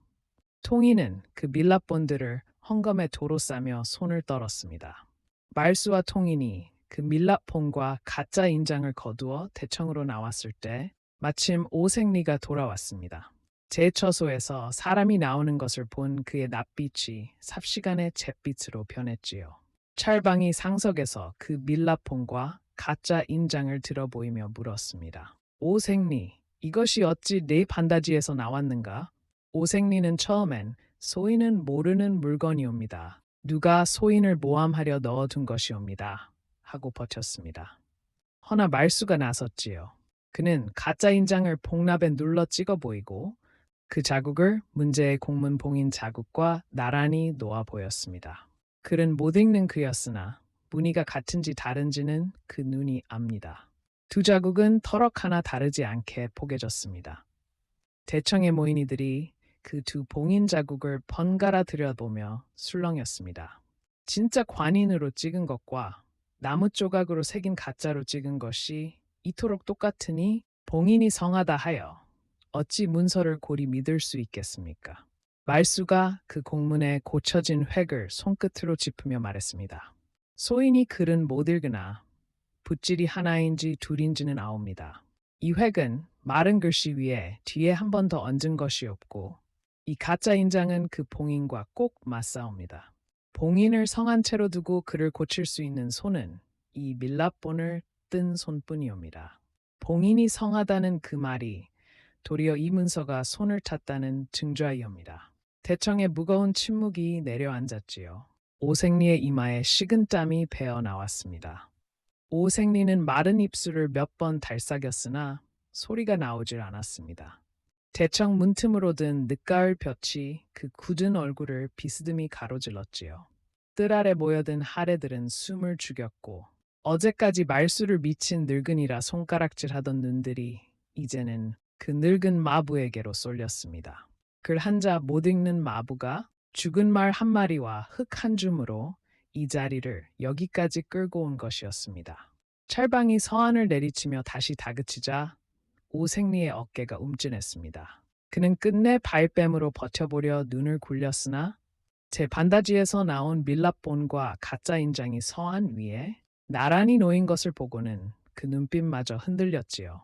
S1: 통인은 그 밀랍본들을 헝겊에 도로 싸며 손을 떨었습니다. 말수와 통인이 그 밀랍본과 가짜 인장을 거두어 대청으로 나왔을 때 마침 오생리가 돌아왔습니다. 제처소에서 사람이 나오는 것을 본 그의 낯빛이 삽시간에 잿빛으로 변했지요. 찰방이 상석에서 그 밀랍본과 가짜 인장을 들어보이며 물었습니다. 오생리, 이것이 어찌 네 반다지에서 나왔는가? 오생리는 처음엔 소인은 모르는 물건이옵니다. 누가 소인을 모함하려 넣어둔 것이옵니다. 하고 버텼습니다. 허나 말수가 나섰지요. 그는 가짜 인장을 복납에 눌러 찍어 보이고 그 자국을 문제의 공문 봉인 자국과 나란히 놓아 보였습니다. 글은 못 읽는 그였으나 무늬가 같은지 다른지는 그 눈이 압니다. 두 자국은 터럭 하나 다르지 않게 포개졌습니다. 대청에 모인 이들이 그 두 봉인 자국을 번갈아 들여보며 술렁였습니다. 진짜 관인으로 찍은 것과 나무 조각으로 새긴 가짜로 찍은 것이 이토록 똑같으니 봉인이 성하다 하여 어찌 문서를 고리 믿을 수 있겠습니까? 말수가 그 공문에 고쳐진 획을 손끝으로 짚으며 말했습니다. 소인이 글은 못 읽으나 붓질이 하나인지 둘인지는 아옵니다. 이 획은 마른 글씨 위에 뒤에 한 번 더 얹은 것이 없고 이 가짜 인장은 그 봉인과 꼭 맞사옵니다. 봉인을 성한 채로 두고 글을 고칠 수 있는 손은 이 밀랍본을 뜬 손뿐이옵니다. 봉인이 성하다는 그 말이 도리어 이 문서가 손을 탔다는 증좌이옵니다. 대청의 무거운 침묵이 내려앉았지요. 오생리의 이마에 식은 땀이 배어 나왔습니다. 오생리는 마른 입술을 몇 번 달싹였으나 소리가 나오질 않았습니다. 대청 문틈으로 든 늦가을 볕이 그 굳은 얼굴을 비스듬히 가로질렀지요. 뜰 아래 모여든 하래들은 숨을 죽였고 어제까지 말수를 미친 늙은이라 손가락질하던 눈들이 이제는 그 늙은 마부에게로 쏠렸습니다. 글 한자 못 읽는 마부가 죽은 말 한 마리와 흙 한 줌으로 이 자리를 여기까지 끌고 온 것이었습니다. 찰방이 서한을 내리치며 다시 다그치자 오생리의 어깨가 움찔했습니다. 그는 끝내 발뺌으로 버텨보려 눈을 굴렸으나 제 반다지에서 나온 밀랍본과 가짜 인장이 서한 위에 나란히 놓인 것을 보고는 그 눈빛마저 흔들렸지요.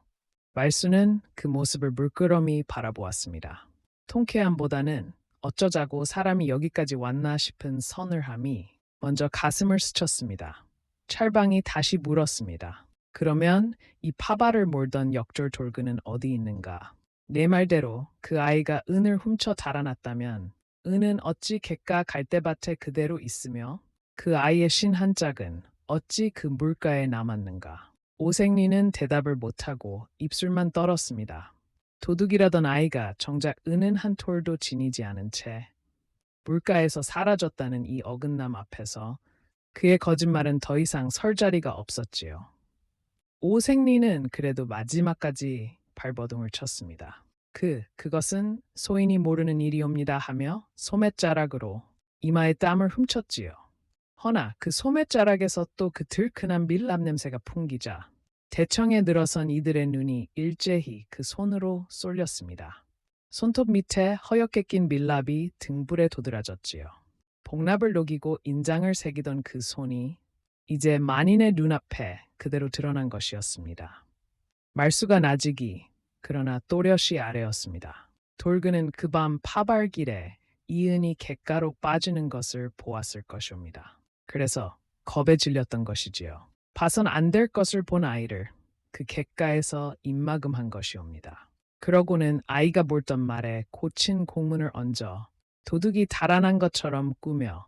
S1: 말수는 그 모습을 물끄러미 바라보았습니다. 통쾌함보다는 어쩌자고 사람이 여기까지 왔나 싶은 서늘함이 먼저 가슴을 스쳤습니다. 찰방이 다시 물었습니다. 그러면 이 파발을 몰던 역졸 돌근은 어디 있는가? 내 말대로 그 아이가 은을 훔쳐 달아났다면 은은 어찌 객가 갈대밭에 그대로 있으며 그 아이의 신 한 짝은 어찌 그 물가에 남았는가? 오생리는 대답을 못하고 입술만 떨었습니다. 도둑이라던 아이가 정작 은은 한 톨도 지니지 않은 채 물가에서 사라졌다는 이 어긋남 앞에서 그의 거짓말은 더 이상 설 자리가 없었지요. 오색리는 그래도 마지막까지 발버둥을 쳤습니다. 그것은 소인이 모르는 일이옵니다 하며 소매자락으로 이마에 땀을 훔쳤지요. 허나 그 소매자락에서 또 그 들큰한 밀랍 냄새가 풍기자 대청에 늘어선 이들의 눈이 일제히 그 손으로 쏠렸습니다. 손톱 밑에 허옇게 낀 밀랍이 등불에 도드라졌지요. 복납을 녹이고 인장을 새기던 그 손이 이제 만인의 눈앞에 그대로 드러난 것이었습니다. 말수가 낮이기 그러나 또렷이 아래였습니다. 돌그는 그 밤 파발길에 이은이 갯가로 빠지는 것을 보았을 것이옵니다. 그래서 겁에 질렸던 것이지요. 봐선 안 될 것을 본 아이를 그 갯가에서 입막음한 것이옵니다. 그러고는 아이가 몰던 말에 고친 공문을 얹어 도둑이 달아난 것처럼 꾸며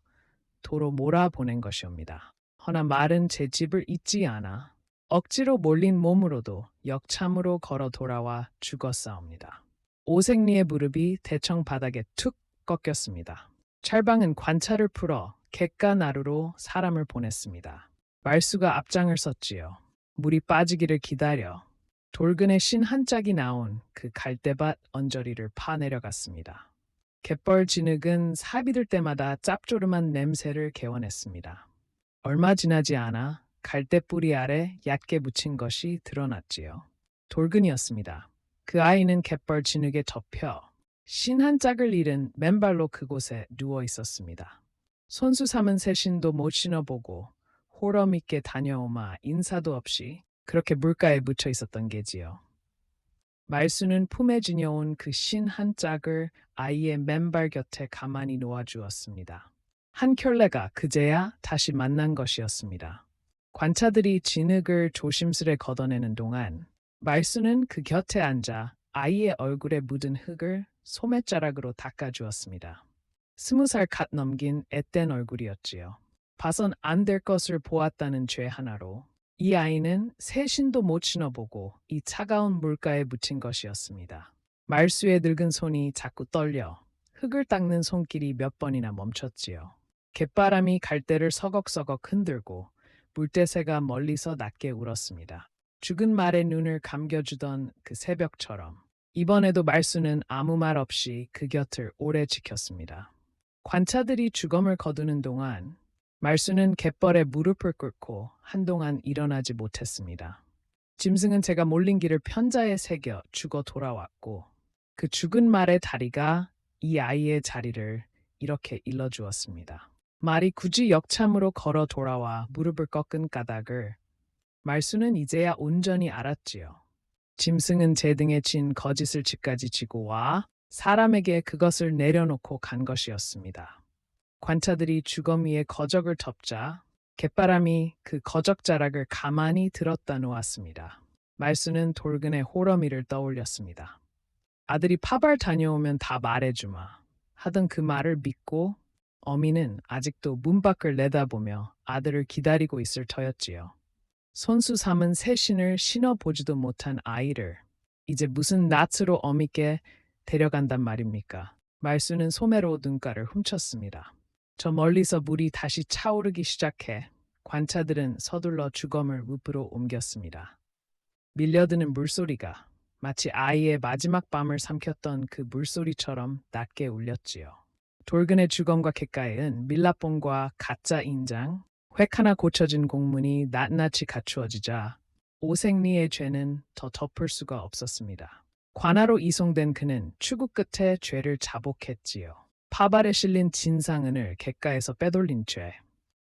S1: 도로 몰아보낸 것이옵니다. 허나 말은 제 집을 잊지 않아 억지로 몰린 몸으로도 역참으로 걸어 돌아와 죽었사옵니다. 오색리의 무릎이 대청 바닥에 툭 꺾였습니다. 찰방은 관차를 풀어 갯가 나루로 사람을 보냈습니다. 말수가 앞장을 섰지요. 물이 빠지기를 기다려 돌근의 신 한 짝이 나온 그 갈대밭 언저리를 파내려갔습니다. 갯벌 진흙은 사비들 때마다 짭조름한 냄새를 개워냈습니다. 얼마 지나지 않아 갈대뿌리 아래 얕게 묻힌 것이 드러났지요. 돌근이었습니다. 그 아이는 갯벌 진흙에 덮여 신 한 짝을 잃은 맨발로 그곳에 누워 있었습니다. 손수 삼은 새 신도 못 신어보고 호럼 있게 다녀오마 인사도 없이 그렇게 물가에 묻혀 있었던 게지요. 말수는 품에 지녀온 그 신 한 짝을 아이의 맨발 곁에 가만히 놓아주었습니다. 한 켤레가 그제야 다시 만난 것이었습니다. 관차들이 진흙을 조심스레 걷어내는 동안 말수는 그 곁에 앉아 아이의 얼굴에 묻은 흙을 소매자락으로 닦아주었습니다. 20살 갓 넘긴 앳된 얼굴이었지요. 봐선 안 될 것을 보았다는 죄 하나로 이 아이는 새 신도 못 신어보고 이 차가운 물가에 묻힌 것이었습니다. 말수의 늙은 손이 자꾸 떨려 흙을 닦는 손길이 몇 번이나 멈췄지요. 갯바람이 갈대를 서걱서걱 흔들고 물대새가 멀리서 낮게 울었습니다. 죽은 말의 눈을 감겨주던 그 새벽처럼 이번에도 말수는 아무 말 없이 그 곁을 오래 지켰습니다. 관차들이 주검을 거두는 동안 말수는 갯벌에 무릎을 꿇고 한동안 일어나지 못했습니다. 짐승은 제가 몰린 길을 편자에 새겨 죽어 돌아왔고 그 죽은 말의 다리가 이 아이의 자리를 이렇게 일러주었습니다. 말이 굳이 역참으로 걸어 돌아와 무릎을 꺾은 까닭을 말수는 이제야 온전히 알았지요. 짐승은 제 등에 진 거짓을 집까지 지고 와 사람에게 그것을 내려놓고 간 것이었습니다. 관차들이 주검 위에 거적을 덮자 갯바람이 그 거적 자락을 가만히 들었다 놓았습니다. 말수는 돌근의 호러미를 떠올렸습니다. 아들이 파발 다녀오면 다 말해주마 하던 그 말을 믿고 어미는 아직도 문 밖을 내다보며 아들을 기다리고 있을 터였지요. 손수 삼은 새 신을 신어보지도 못한 아이를 이제 무슨 낯으로 어미께 데려간단 말입니까? 말수는 소매로 눈가를 훔쳤습니다. 저 멀리서 물이 다시 차오르기 시작해 관차들은 서둘러 주검을 읍으로 옮겼습니다. 밀려드는 물소리가 마치 아이의 마지막 밤을 삼켰던 그 물소리처럼 낮게 울렸지요. 돌근의 주검과 갯가에는 밀랍봉과 가짜 인장, 획 하나 고쳐진 공문이 낱낱이 갖추어지자 오색리의 죄는 더 덮을 수가 없었습니다. 관하로 이송된 그는 추구 끝에 죄를 자복했지요. 파발에 실린 진상은을 갯가에서 빼돌린 죄,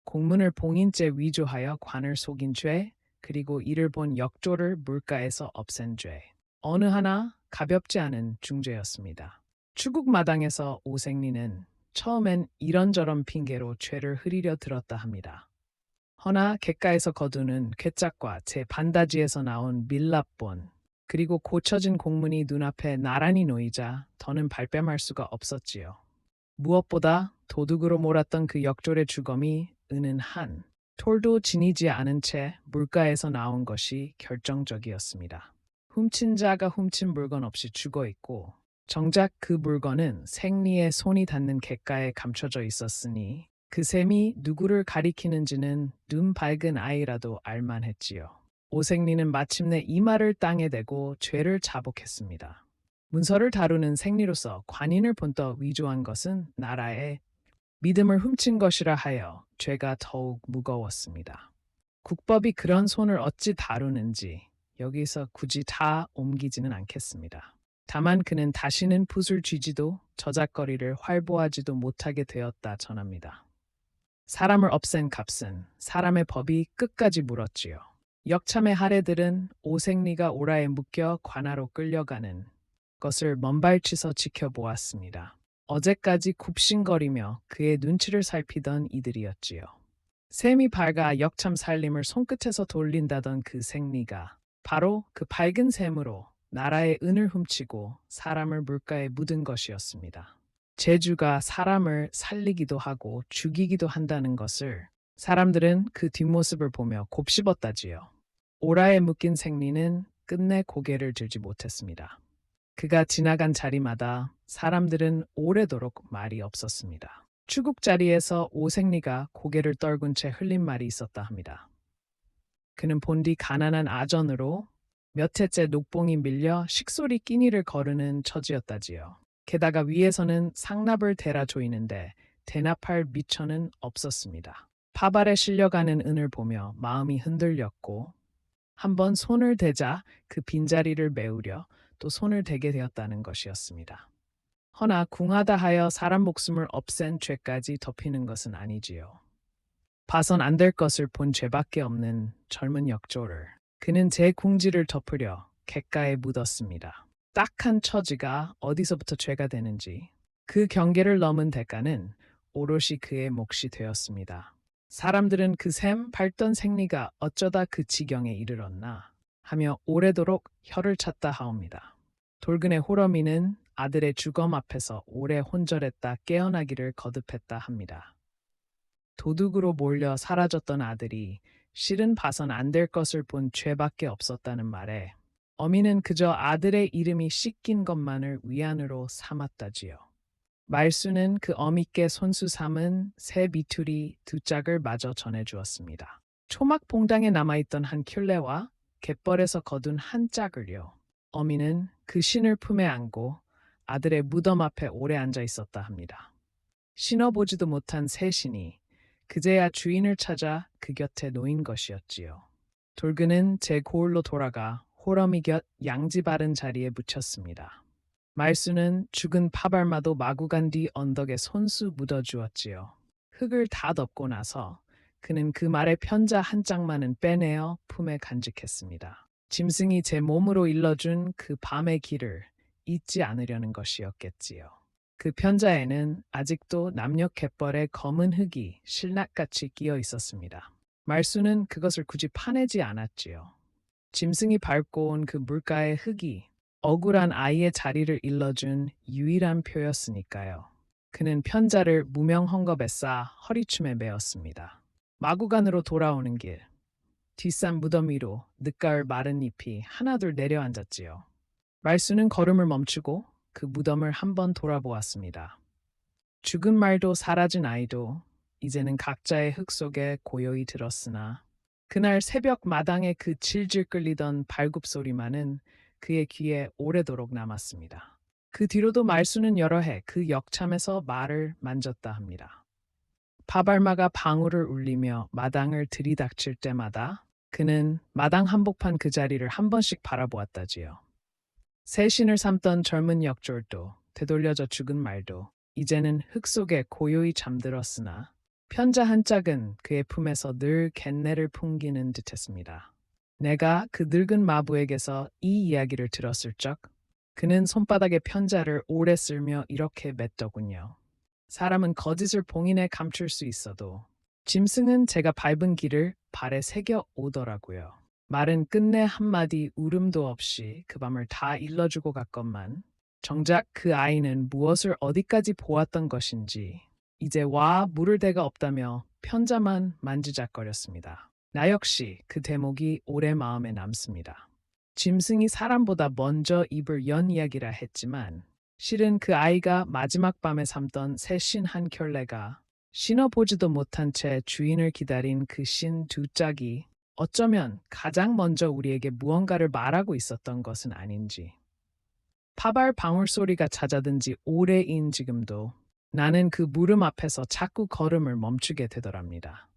S1: 공문을 봉인죄 위조하여 관을 속인 죄, 그리고 이를 본 역조를 물가에서 없앤 죄. 어느 하나 가볍지 않은 중죄였습니다. 추국 마당에서 오색리는 처음엔 이런저런 핑계로 죄를 흐리려 들었다 합니다. 허나 갯가에서 거두는 괴짝과 제 반다지에서 나온 밀랍본, 그리고 고쳐진 공문이 눈앞에 나란히 놓이자 더는 발뺌할 수가 없었지요. 무엇보다 도둑으로 몰았던 그 역졸의 주검이 은은 한 톨도 지니지 않은 채 물가에서 나온 것이 결정적이었습니다. 훔친 자가 훔친 물건 없이 죽어 있고 정작 그 물건은 생리의 손이 닿는 갯가에 감춰져 있었으니 그 셈이 누구를 가리키는지는 눈 밝은 아이라도 알만했지요. 오색리는 마침내 이 말을 땅에 대고 죄를 자복했습니다. 문서를 다루는 생리로서 관인을 본떠 위조한 것은 나라의 믿음을 훔친 것이라 하여 죄가 더욱 무거웠습니다. 국법이 그런 손을 어찌 다루는지 여기서 굳이 다 옮기지는 않겠습니다. 다만 그는 다시는 붓을 쥐지도 저작거리를 활보하지도 못하게 되었다 전합니다. 사람을 없앤 값은 사람의 법이 끝까지 물었지요. 역참의 하례들은 오색리가 오라에 묶여 관하로 끌려가는 것을 먼발치서 지켜보았습니다. 어제까지 굽신거리며 그의 눈치를 살피던 이들이었지요. 샘이 밝아 역참 살림을 손끝에서 돌린다던 그 생리가 바로 그 밝은 샘으로 나라의 은을 훔치고 사람을 물가에 묻은 것이었습니다. 제주가 사람을 살리기도 하고 죽이기도 한다는 것을 사람들은 그 뒷모습을 보며 곱씹었다지요. 오라에 묶인 생리는 끝내 고개를 들지 못했습니다. 그가 지나간 자리마다 사람들은 오래도록 말이 없었습니다. 추국 자리에서 오색리가 고개를 떨군 채 흘린 말이 있었다 합니다. 그는 본디 가난한 아전으로 몇 해째 녹봉이 밀려 식솔이 끼니를 거르는 처지였다지요. 게다가 위에서는 상납을 대라 조이는데 대납할 미처는 없었습니다. 파발에 실려가는 은을 보며 마음이 흔들렸고 한번 손을 대자 그 빈자리를 메우려 또 손을 대게 되었다는 것이었습니다. 허나 궁하다 하여 사람 목숨을 없앤 죄까지 덮이는 것은 아니지요. 봐선 안 될 것을 본 죄밖에 없는 젊은 역조를 그는 제 궁지를 덮으려 갯가에 묻었습니다. 딱한 처지가 어디서부터 죄가 되는지 그 경계를 넘은 대가는 오롯이 그의 몫이 되었습니다. 사람들은 그 샘 밝던 생리가 어쩌다 그 지경에 이르렀나 하며 오래도록 혀를 찾다 하옵니다. 돌근의 호러미는 아들의 주검 앞에서 오래 혼절했다 깨어나기를 거듭했다 합니다. 도둑으로 몰려 사라졌던 아들이 실은 봐선 안 될 것을 본 죄밖에 없었다는 말에 어미는 그저 아들의 이름이 씻긴 것만을 위안으로 삼았다지요. 말수는 그 어미께 손수 삼은 새 미투리 두 짝을 마저 전해주었습니다. 초막 봉당에 남아있던 한 켤레와 갯벌에서 거둔 한 짝을요. 어미는 그 신을 품에 안고 아들의 무덤 앞에 오래 앉아 있었다 합니다. 신어보지도 못한 새 신이 그제야 주인을 찾아 그 곁에 놓인 것이었지요. 돌그는 제 고을로 돌아가 호러미 곁 양지 바른 자리에 묻혔습니다. 말수는 죽은 파발마도 마구 간 뒤 언덕에 손수 묻어주었지요. 흙을 다 덮고 나서 그는 그 말의 편자 한 짝만은 빼내어 품에 간직했습니다. 짐승이 제 몸으로 일러준 그 밤의 길을 잊지 않으려는 것이었겠지요. 그 편자에는 아직도 남녀 갯벌에 검은 흙이 실낱같이 끼어 있었습니다. 말수는 그것을 굳이 파내지 않았지요. 짐승이 밟고 온 그 물가의 흙이 억울한 아이의 자리를 일러준 유일한 표였으니까요. 그는 편자를 무명 헝겊에 싸 허리춤에 메었습니다. 마구간으로 돌아오는 길, 뒷산 무덤 위로 늦가을 마른 잎이 하나둘 내려앉았지요. 말수는 걸음을 멈추고 그 무덤을 한번 돌아보았습니다. 죽은 말도 사라진 아이도 이제는 각자의 흙 속에 고요히 들었으나 그날 새벽 마당에 그 질질 끌리던 발굽 소리만은 그의 귀에 오래도록 남았습니다. 그 뒤로도 말수는 여러 해 그 역참에서 말을 만졌다 합니다. 파발마가 방울을 울리며 마당을 들이닥칠 때마다 그는 마당 한복판 그 자리를 한 번씩 바라보았다지요. 새 신을 삼던 젊은 역졸도 되돌려져 죽은 말도 이제는 흙 속에 고요히 잠들었으나 편자 한 짝은 그의 품에서 늘 갯내를 풍기는 듯했습니다. 내가 그 늙은 마부에게서 이 이야기를 들었을 적 그는 손바닥에 편자를 오래 쓸며 이렇게 맺더군요. 사람은 거짓을 봉인해 감출 수 있어도 짐승은 제가 밟은 길을 발에 새겨 오더라고요. 말은 끝내 한마디 울음도 없이 그 밤을 다 일러주고 갔건만 정작 그 아이는 무엇을 어디까지 보았던 것인지 이제 와 물을 데가 없다며 편자만 만지작거렸습니다. 나 역시 그 대목이 오래 마음에 남습니다. 짐승이 사람보다 먼저 입을 연 이야기라 했지만 실은 그 아이가 마지막 밤에 삼던 새 신 한 켤레가 신어보지도 못한 채 주인을 기다린 그 신 두 짝이 어쩌면 가장 먼저 우리에게 무언가를 말하고 있었던 것은 아닌지. 파발 방울 소리가 잦아든 지 오래인 지금도 나는 그 물음 앞에서 자꾸 걸음을 멈추게 되더랍니다.